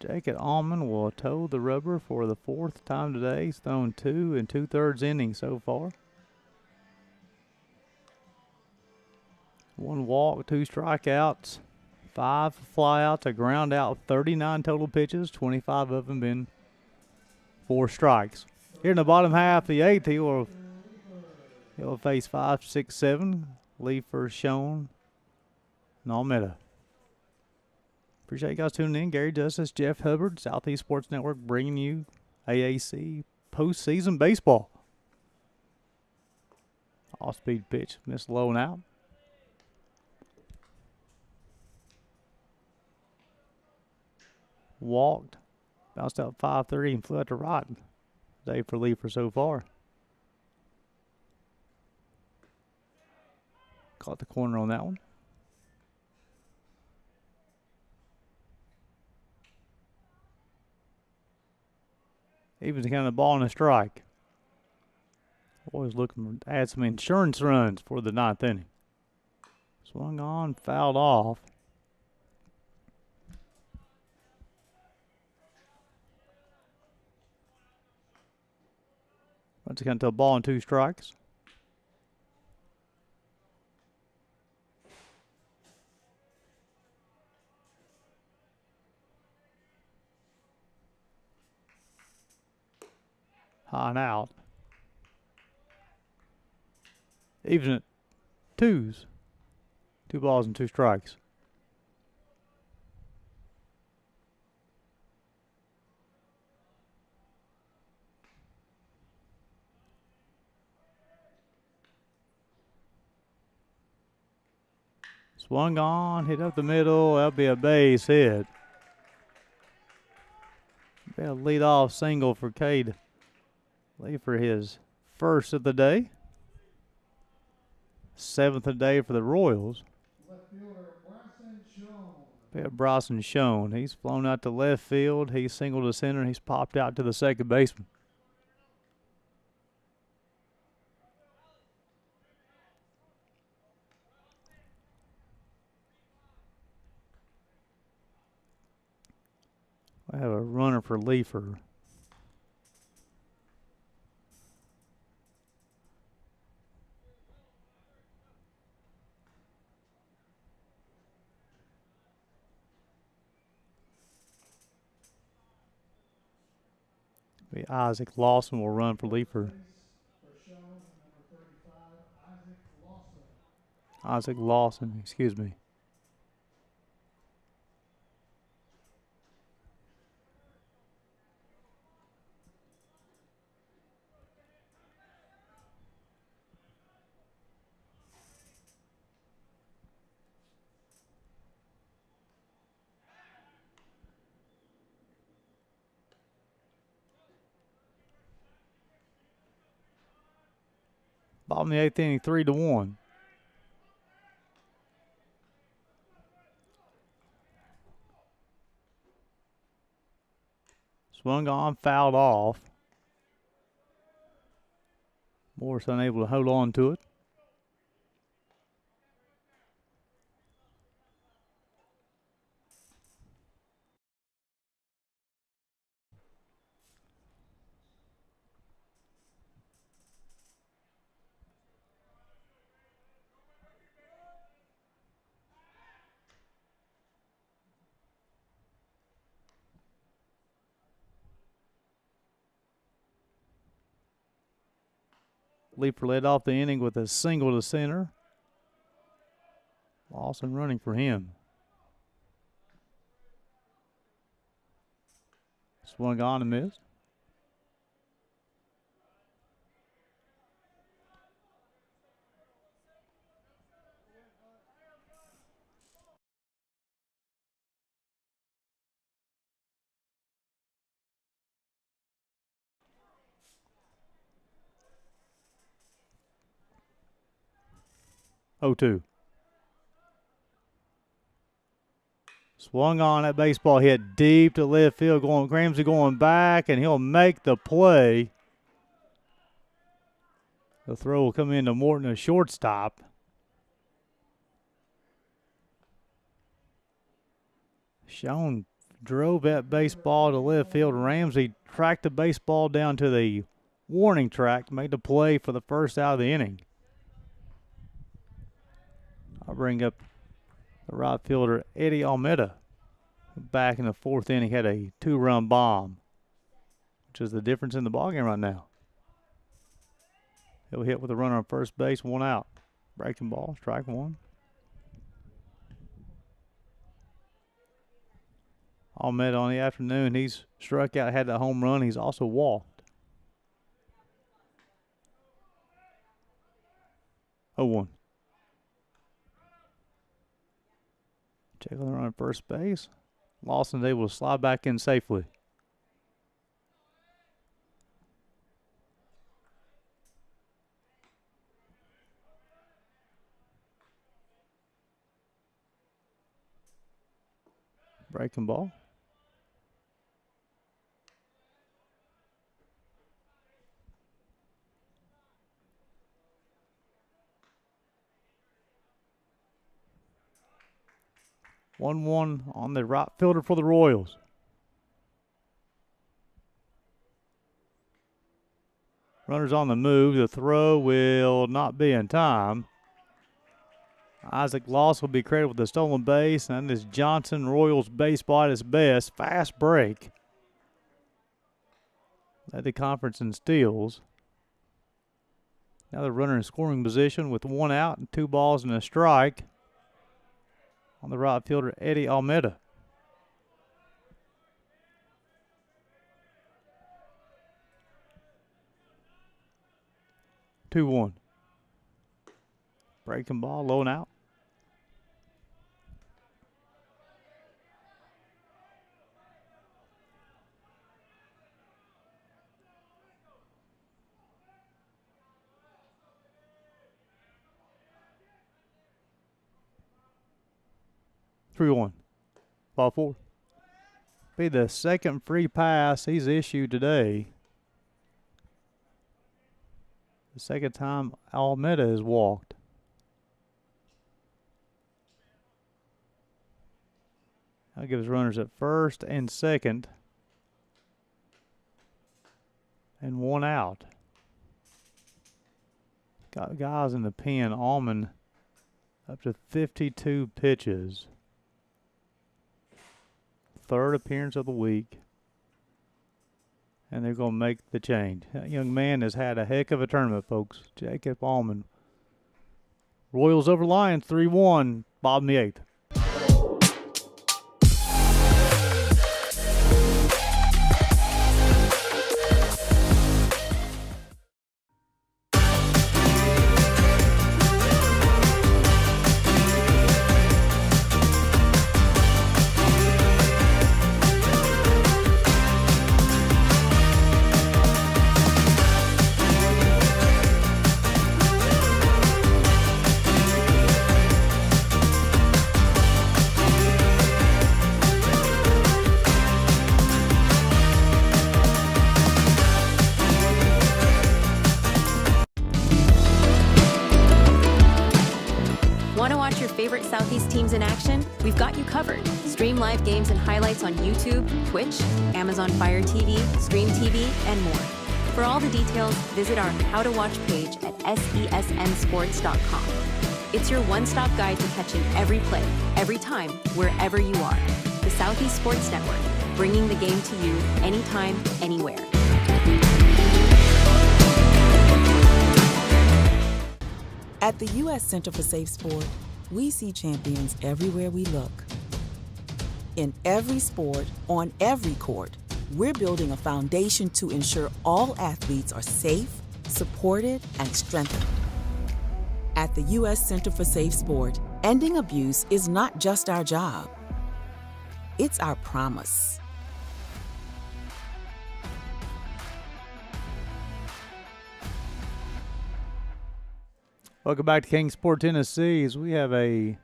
Jacob Allman will toe the rubber for the 4th time today. He's thrown 2 2/3 innings so far. 1 walk, 2 strikeouts, 5 flyouts, a ground out, 39 total pitches, 25 of them been 4 strikes. Here in the bottom half of the 8th, he'll face 5, 6, 7. Leifer, Schoen, and Almeida. Appreciate you guys tuning in. Gary Justice, Jeff Hubbard, Southeast Sports Network, bringing you AAC postseason baseball. Off-speed pitch, missed low and out. Walked, bounced out 5-3 and flew out to right. Day for Leifer so far. Caught the corner on that one. Evens the count of the ball and a strike. Always looking to add some insurance runs for the 9th inning. Swung on, fouled off. Runs the count to a ball and 2 strikes. High and out. Even at 2s. 2 balls and 2 strikes. Swung on, hit up the middle. That'll be a base hit. Be a leadoff single for Cade Lee for his 1st of the day. 7th of the day for the Royals. We have Bryson Schoen. He's flown out to left field. He's singled to center. He's popped out to the second baseman. We have a runner for Leifer. Isaac Lawson will run for Leifer. Isaac Lawson, excuse me. Bottom of the 8th inning, 3-1. Swung on, fouled off. Morris unable to hold on to it. Leaper led off the inning with a single to center. Lawson running for him. Swung on and missed. Oh, 2. Swung on, that baseball hit deep to left field. Ramsey going back, and he'll make the play. The throw will come into Morton, a shortstop. Schoen drove that baseball to left field. Ramsey tracked the baseball down to the warning track, made the play for the first out of the inning. I'll bring up the right fielder, Eddie Almeida. Back in the 4th inning, had a 2-run bomb, which is the difference in the ballgame right now. He'll hit with a runner on first base, 1 out. Breaking ball, strike 1. Almeida on the afternoon, he's struck out, had that home run. He's also walked. 0-1. Check on the run on first base. Lawson's able to slide back in safely. Breaking ball. One on the right fielder for the Royals. Runners on the move. The throw will not be in time. Isaac Loss will be credited with the stolen base, and this Johnson Royals baseball at its best. Fast break. Led the conference in steals. Now the runner in scoring position with 1 out and 2 balls and a strike on the right fielder, Eddie Almeida. Two 1. Breaking ball, low and out. Three 1. Ball 4. Be the second free pass he's issued today. The second time Almeida has walked. That gives runners at first and second. And 1 out. Got guys in the pen. Allman up to 52 pitches. 3rd appearance of the week. And they're going to make the change. That young man has had a heck of a tournament, folks. Jacob Allman. Royals over Lions 3-1. Bottom of the 8th. Southeast teams in action, we've got you covered. Stream live games and highlights on YouTube, Twitch, Amazon Fire TV, Stream TV, and more. For all the details, visit our How to Watch page at sesnsports.com. It's your one-stop guide to catching every play, every time, wherever you are. The Southeast Sports Network, bringing the game to you anytime, anywhere. At the U.S. Center for Safe Sport, we see champions everywhere we look. In every sport, on every court, we're building a foundation to ensure all athletes are safe, supported, and strengthened. At the U.S. Center for Safe Sport, ending abuse is not just our job. It's our promise. Welcome back to Kingsport, Tennessee. As we have a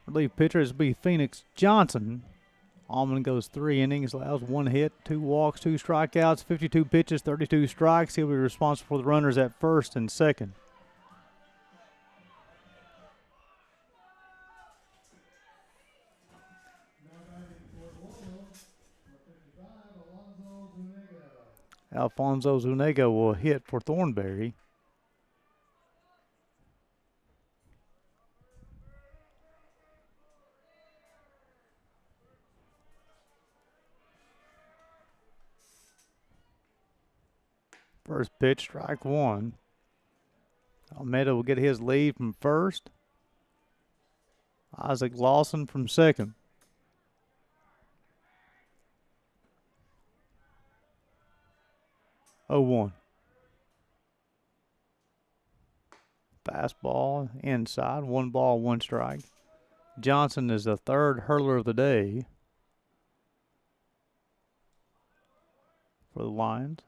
relief pitcher, this will be Phoenix Johnson. Allman goes 3 innings, allows 1 hit, 2 walks, 2 strikeouts, 52 pitches, 32 strikes. He'll be responsible for the runners at first and second. Alfonso Zuniga will hit for Thornberry. First pitch, strike 1. Almeida will get his lead from first. Isaac Lawson from second. Oh, 1. Fastball inside, 1 ball, 1 strike. Johnson is the third hurler of the day for the Lions.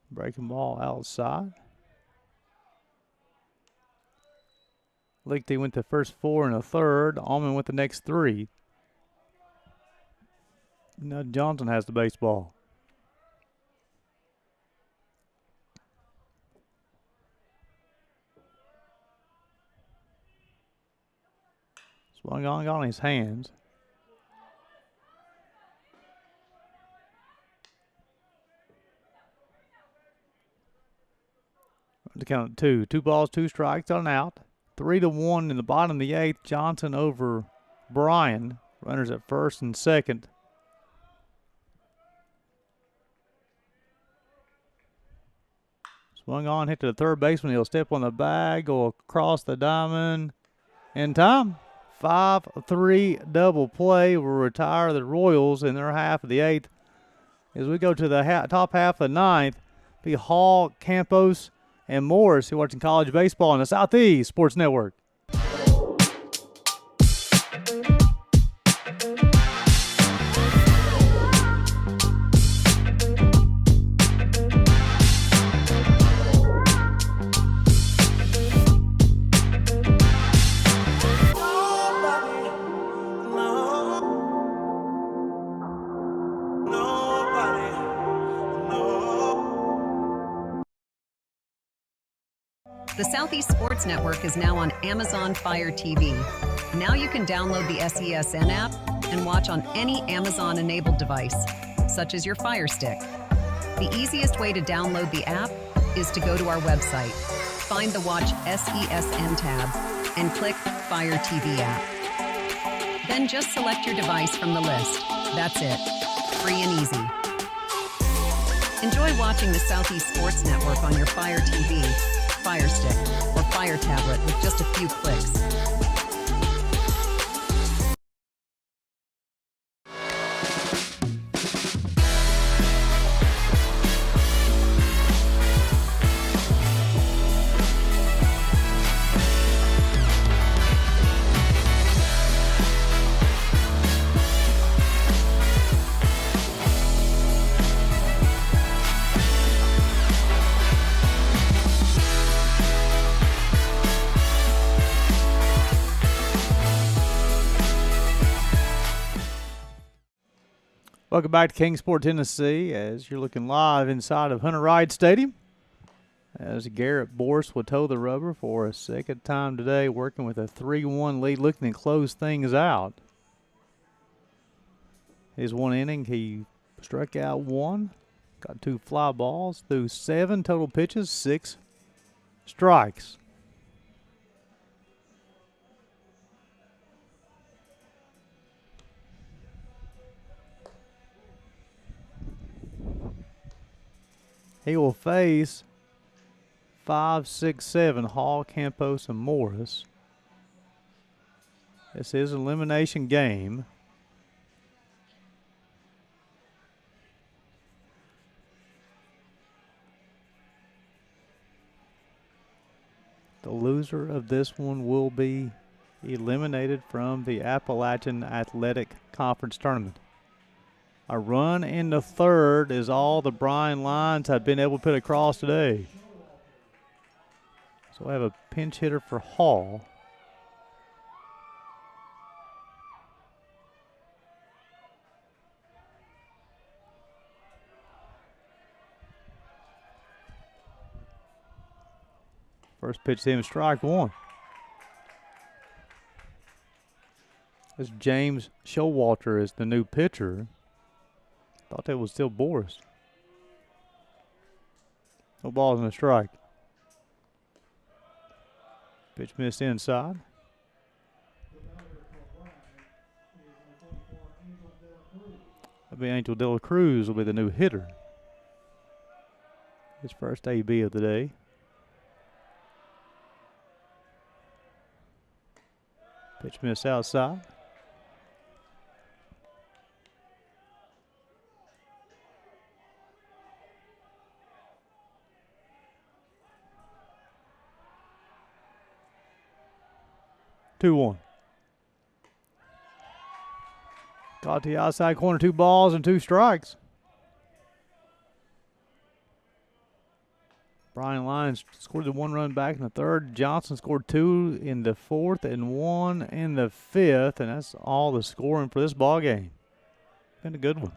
Breaking ball outside. Lichty went the first 4 and a third. Allman went the next 3. Now Johnson has the baseball. Swung on his hands. To count at 2. 2 balls, 2 strikes on out. 3-1 in the bottom of the 8th. Johnson over Bryan. Runners at first and second. Swung on, hit to the third baseman. He'll step on the bag, go across the diamond. In time. 5-3 double play will retire the Royals in their half of the 8th. As we go to the top half of the 9th, be Hall, Campos, and Morris. You're watching college baseball on the Southeast Sports Network. The Southeast Sports Network is now on Amazon Fire TV. Now you can download the SESN app and watch on any Amazon-enabled device, such as your Fire Stick. The easiest way to download the app is to go to our website, find the Watch SESN tab, and click Fire TV app. Then just select your device from the list. That's it. Free and easy. Enjoy watching the Southeast Sports Network on your Fire TV, Fire Stick, or Fire tablet with just a few clicks. Welcome back to Kingsport, Tennessee, as you're looking live inside of Hunter Ride Stadium. As Garrett Boris will toe the rubber for a second time today, working with a 3-1 lead, looking to close things out. His one inning, he struck out 1, got 2 fly balls, threw 7 total pitches, 6 strikes. He will face 5, 6, 7, Hall, Campos, and Morris. This is an elimination game. The loser of this one will be eliminated from the Appalachian Athletic Conference Tournament. A run in the third is all the Bryan Lions have been able to put across today. So we have a pinch hitter for Hall. First pitch to him, strike 1. As James Showalter is the new pitcher. Thought that was still Boris. No balls and a strike. Pitch missed inside. That'll be Angel De La Cruz will be the new hitter. His first AB of the day. Pitch missed outside. Two one. Got to the outside corner, 2 balls and 2 strikes. Bryan Lions scored the 1 run back in the third. Johnson scored 2 in the fourth and 1 in the fifth, and that's all the scoring for this ball game. Been a good one.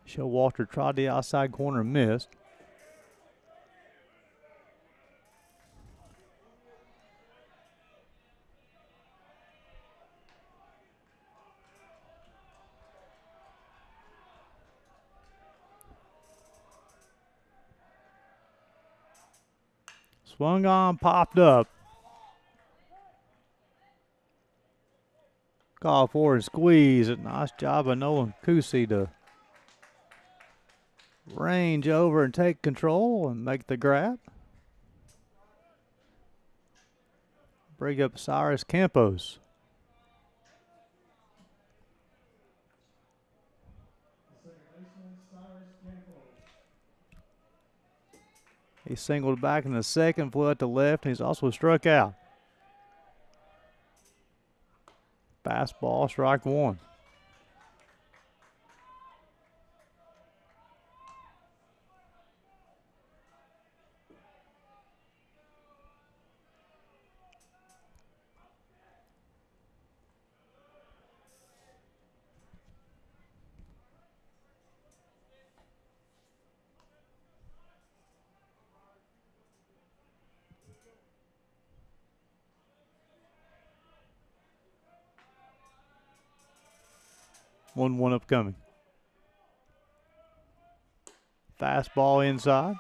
Showalter tried the outside corner and missed. Swung on, popped up. Call for and squeeze it. Nice job by Nolan Kusi to range over and take control and make the grab. Bring up Cyrus Campos. He singled back in the second, flew out to left, and he's also struck out. Fastball, strike 1. One upcoming. Fastball inside.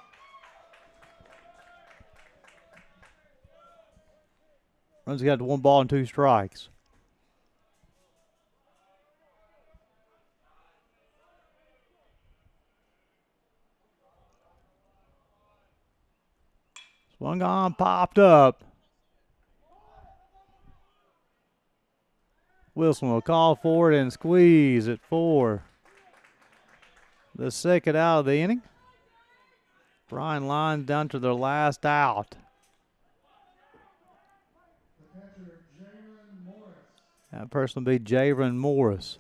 Runs got to 1 ball and 2 strikes. Swung on, popped up. Wilson will call for it and squeeze it for the second out of the inning. Bryan Lions down to their last out. That person will be Jaron Morris.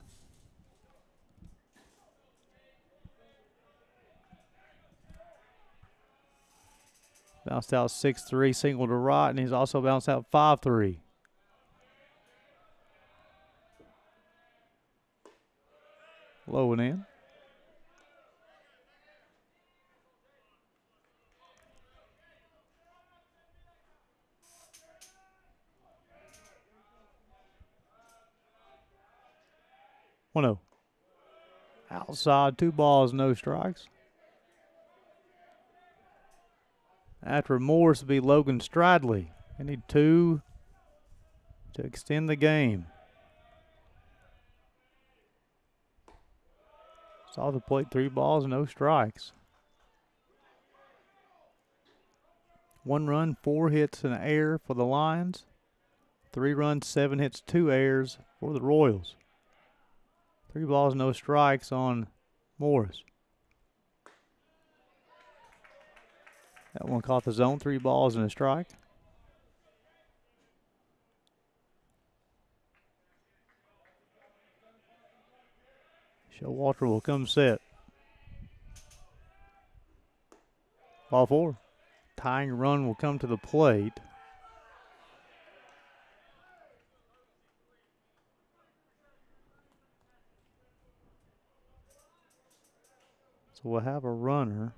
Bounced out 6-3, single to right, and he's also bounced out 5-3. Low and in. One zero. Outside, 2 balls, no strikes. After Morris will be Logan Stradley. They need 2 to extend the game. Saw the plate, 3 balls, no strikes. 1 run, 4 hits, and an error for the Lions. 3 runs, 7 hits, 2 errors for the Royals. 3 balls, no strikes on Morris. That one caught the zone, 3 balls and a strike. Showalter will come set. Ball 4. Tying run will come to the plate. So we'll have a runner.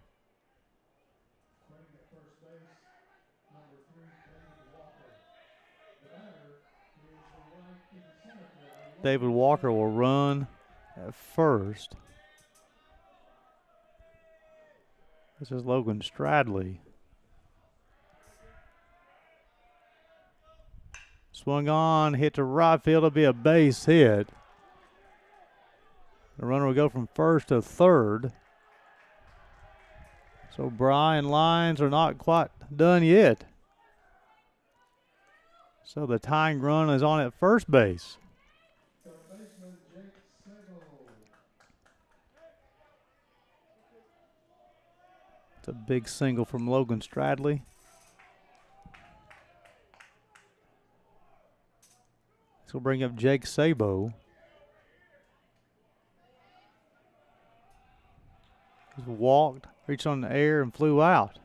David Walker will run at first. This is Logan Stradley. Swung on, hit to right field. It'll be a base hit. The runner will go from first to third. So Bryan Lions are not quite done yet. So the tying run is on at first base. It's a big single from Logan Stradley. This will bring up Jake Sabo. He's walked, reached on the air, and flew out.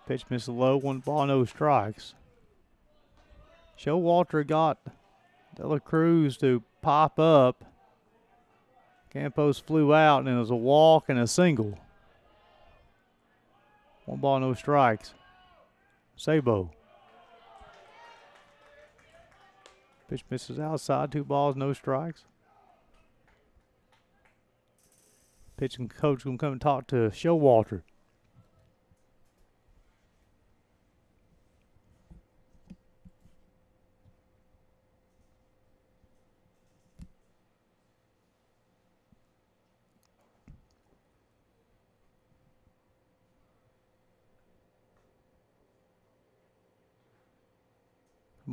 Pitch missed low, 1 ball, no strikes. Showalter got De La Cruz to pop up. Campos flew out, and it was a walk and a single. 1 ball, no strikes. Sabo. Pitch misses outside, 2 balls, no strikes. Pitching coach going to come and talk to Showalter.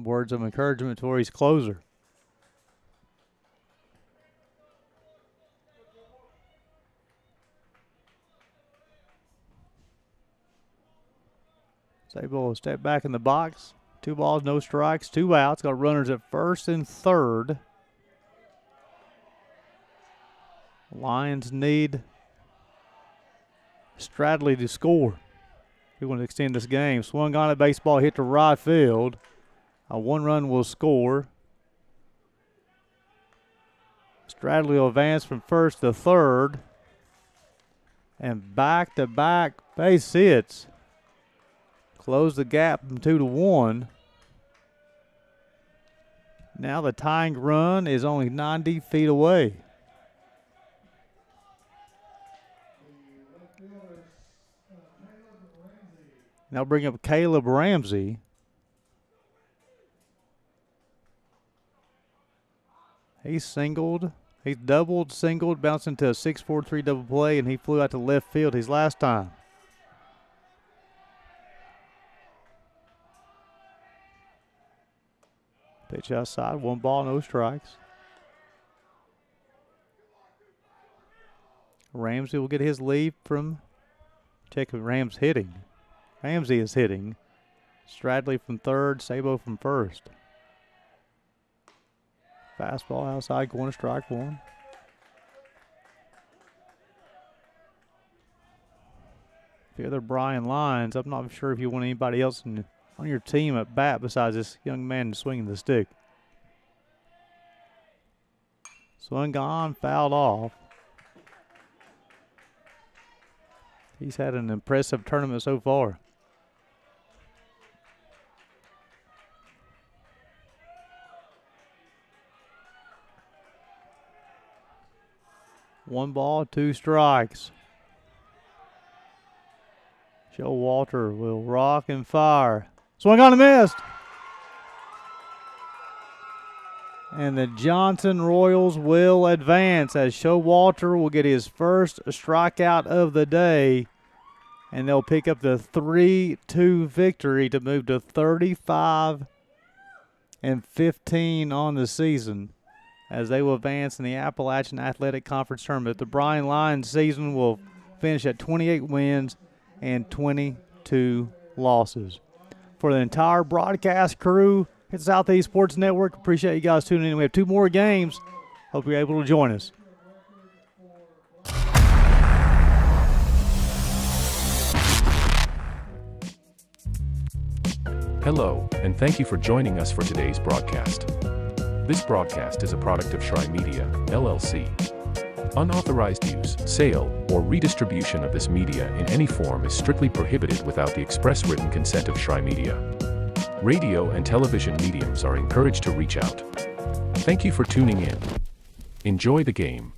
Words of encouragement for his closer. Sabo will step back in the box. 2 balls, no strikes, 2 outs. Got runners at first and third. Lions need Stradley to score. We want to extend this game. Swung on a baseball, hit to right field. A 1 run will score. Stradley will advance from first to third. And back-to-back base hits. Close the gap from 2-1. Now the tying run is only 90 feet away. Now bring up Caleb Ramsey. He's singled. He's doubled, singled, bounced into a 6-4-3 double play, and he flew out to left field his last time. Pitch outside, 1 ball, no strikes. Ramsey will get his lead from, check if Ramsey hitting. Ramsey is hitting. Stradley from third, Sabo from first. Fastball outside, going to strike 1. The other Bryan Lions, I'm not sure if you want anybody else on your team at bat besides this young man swinging the stick. Swung on, fouled off. He's had an impressive tournament so far. One ball, two strikes. Showalter will rock and fire. Swung on and missed. And the Johnson Royals will advance as Showalter will get his first strikeout of the day. And they'll pick up the 3-2 victory to move to 35-15 on the season as they will advance in the Appalachian Athletic Conference Tournament. The Bryan Lions season will finish at 28 wins and 22 losses. For the entire broadcast crew at Southeast Sports Network, appreciate you guys tuning in. We have two more games. Hope you're able to join us. Hello, and thank you for joining us for today's broadcast. This broadcast is a product of Shry Media, LLC. Unauthorized use, sale, or redistribution of this media in any form is strictly prohibited without the express written consent of Shry Media. Radio and television mediums are encouraged to reach out. Thank you for tuning in. Enjoy the game.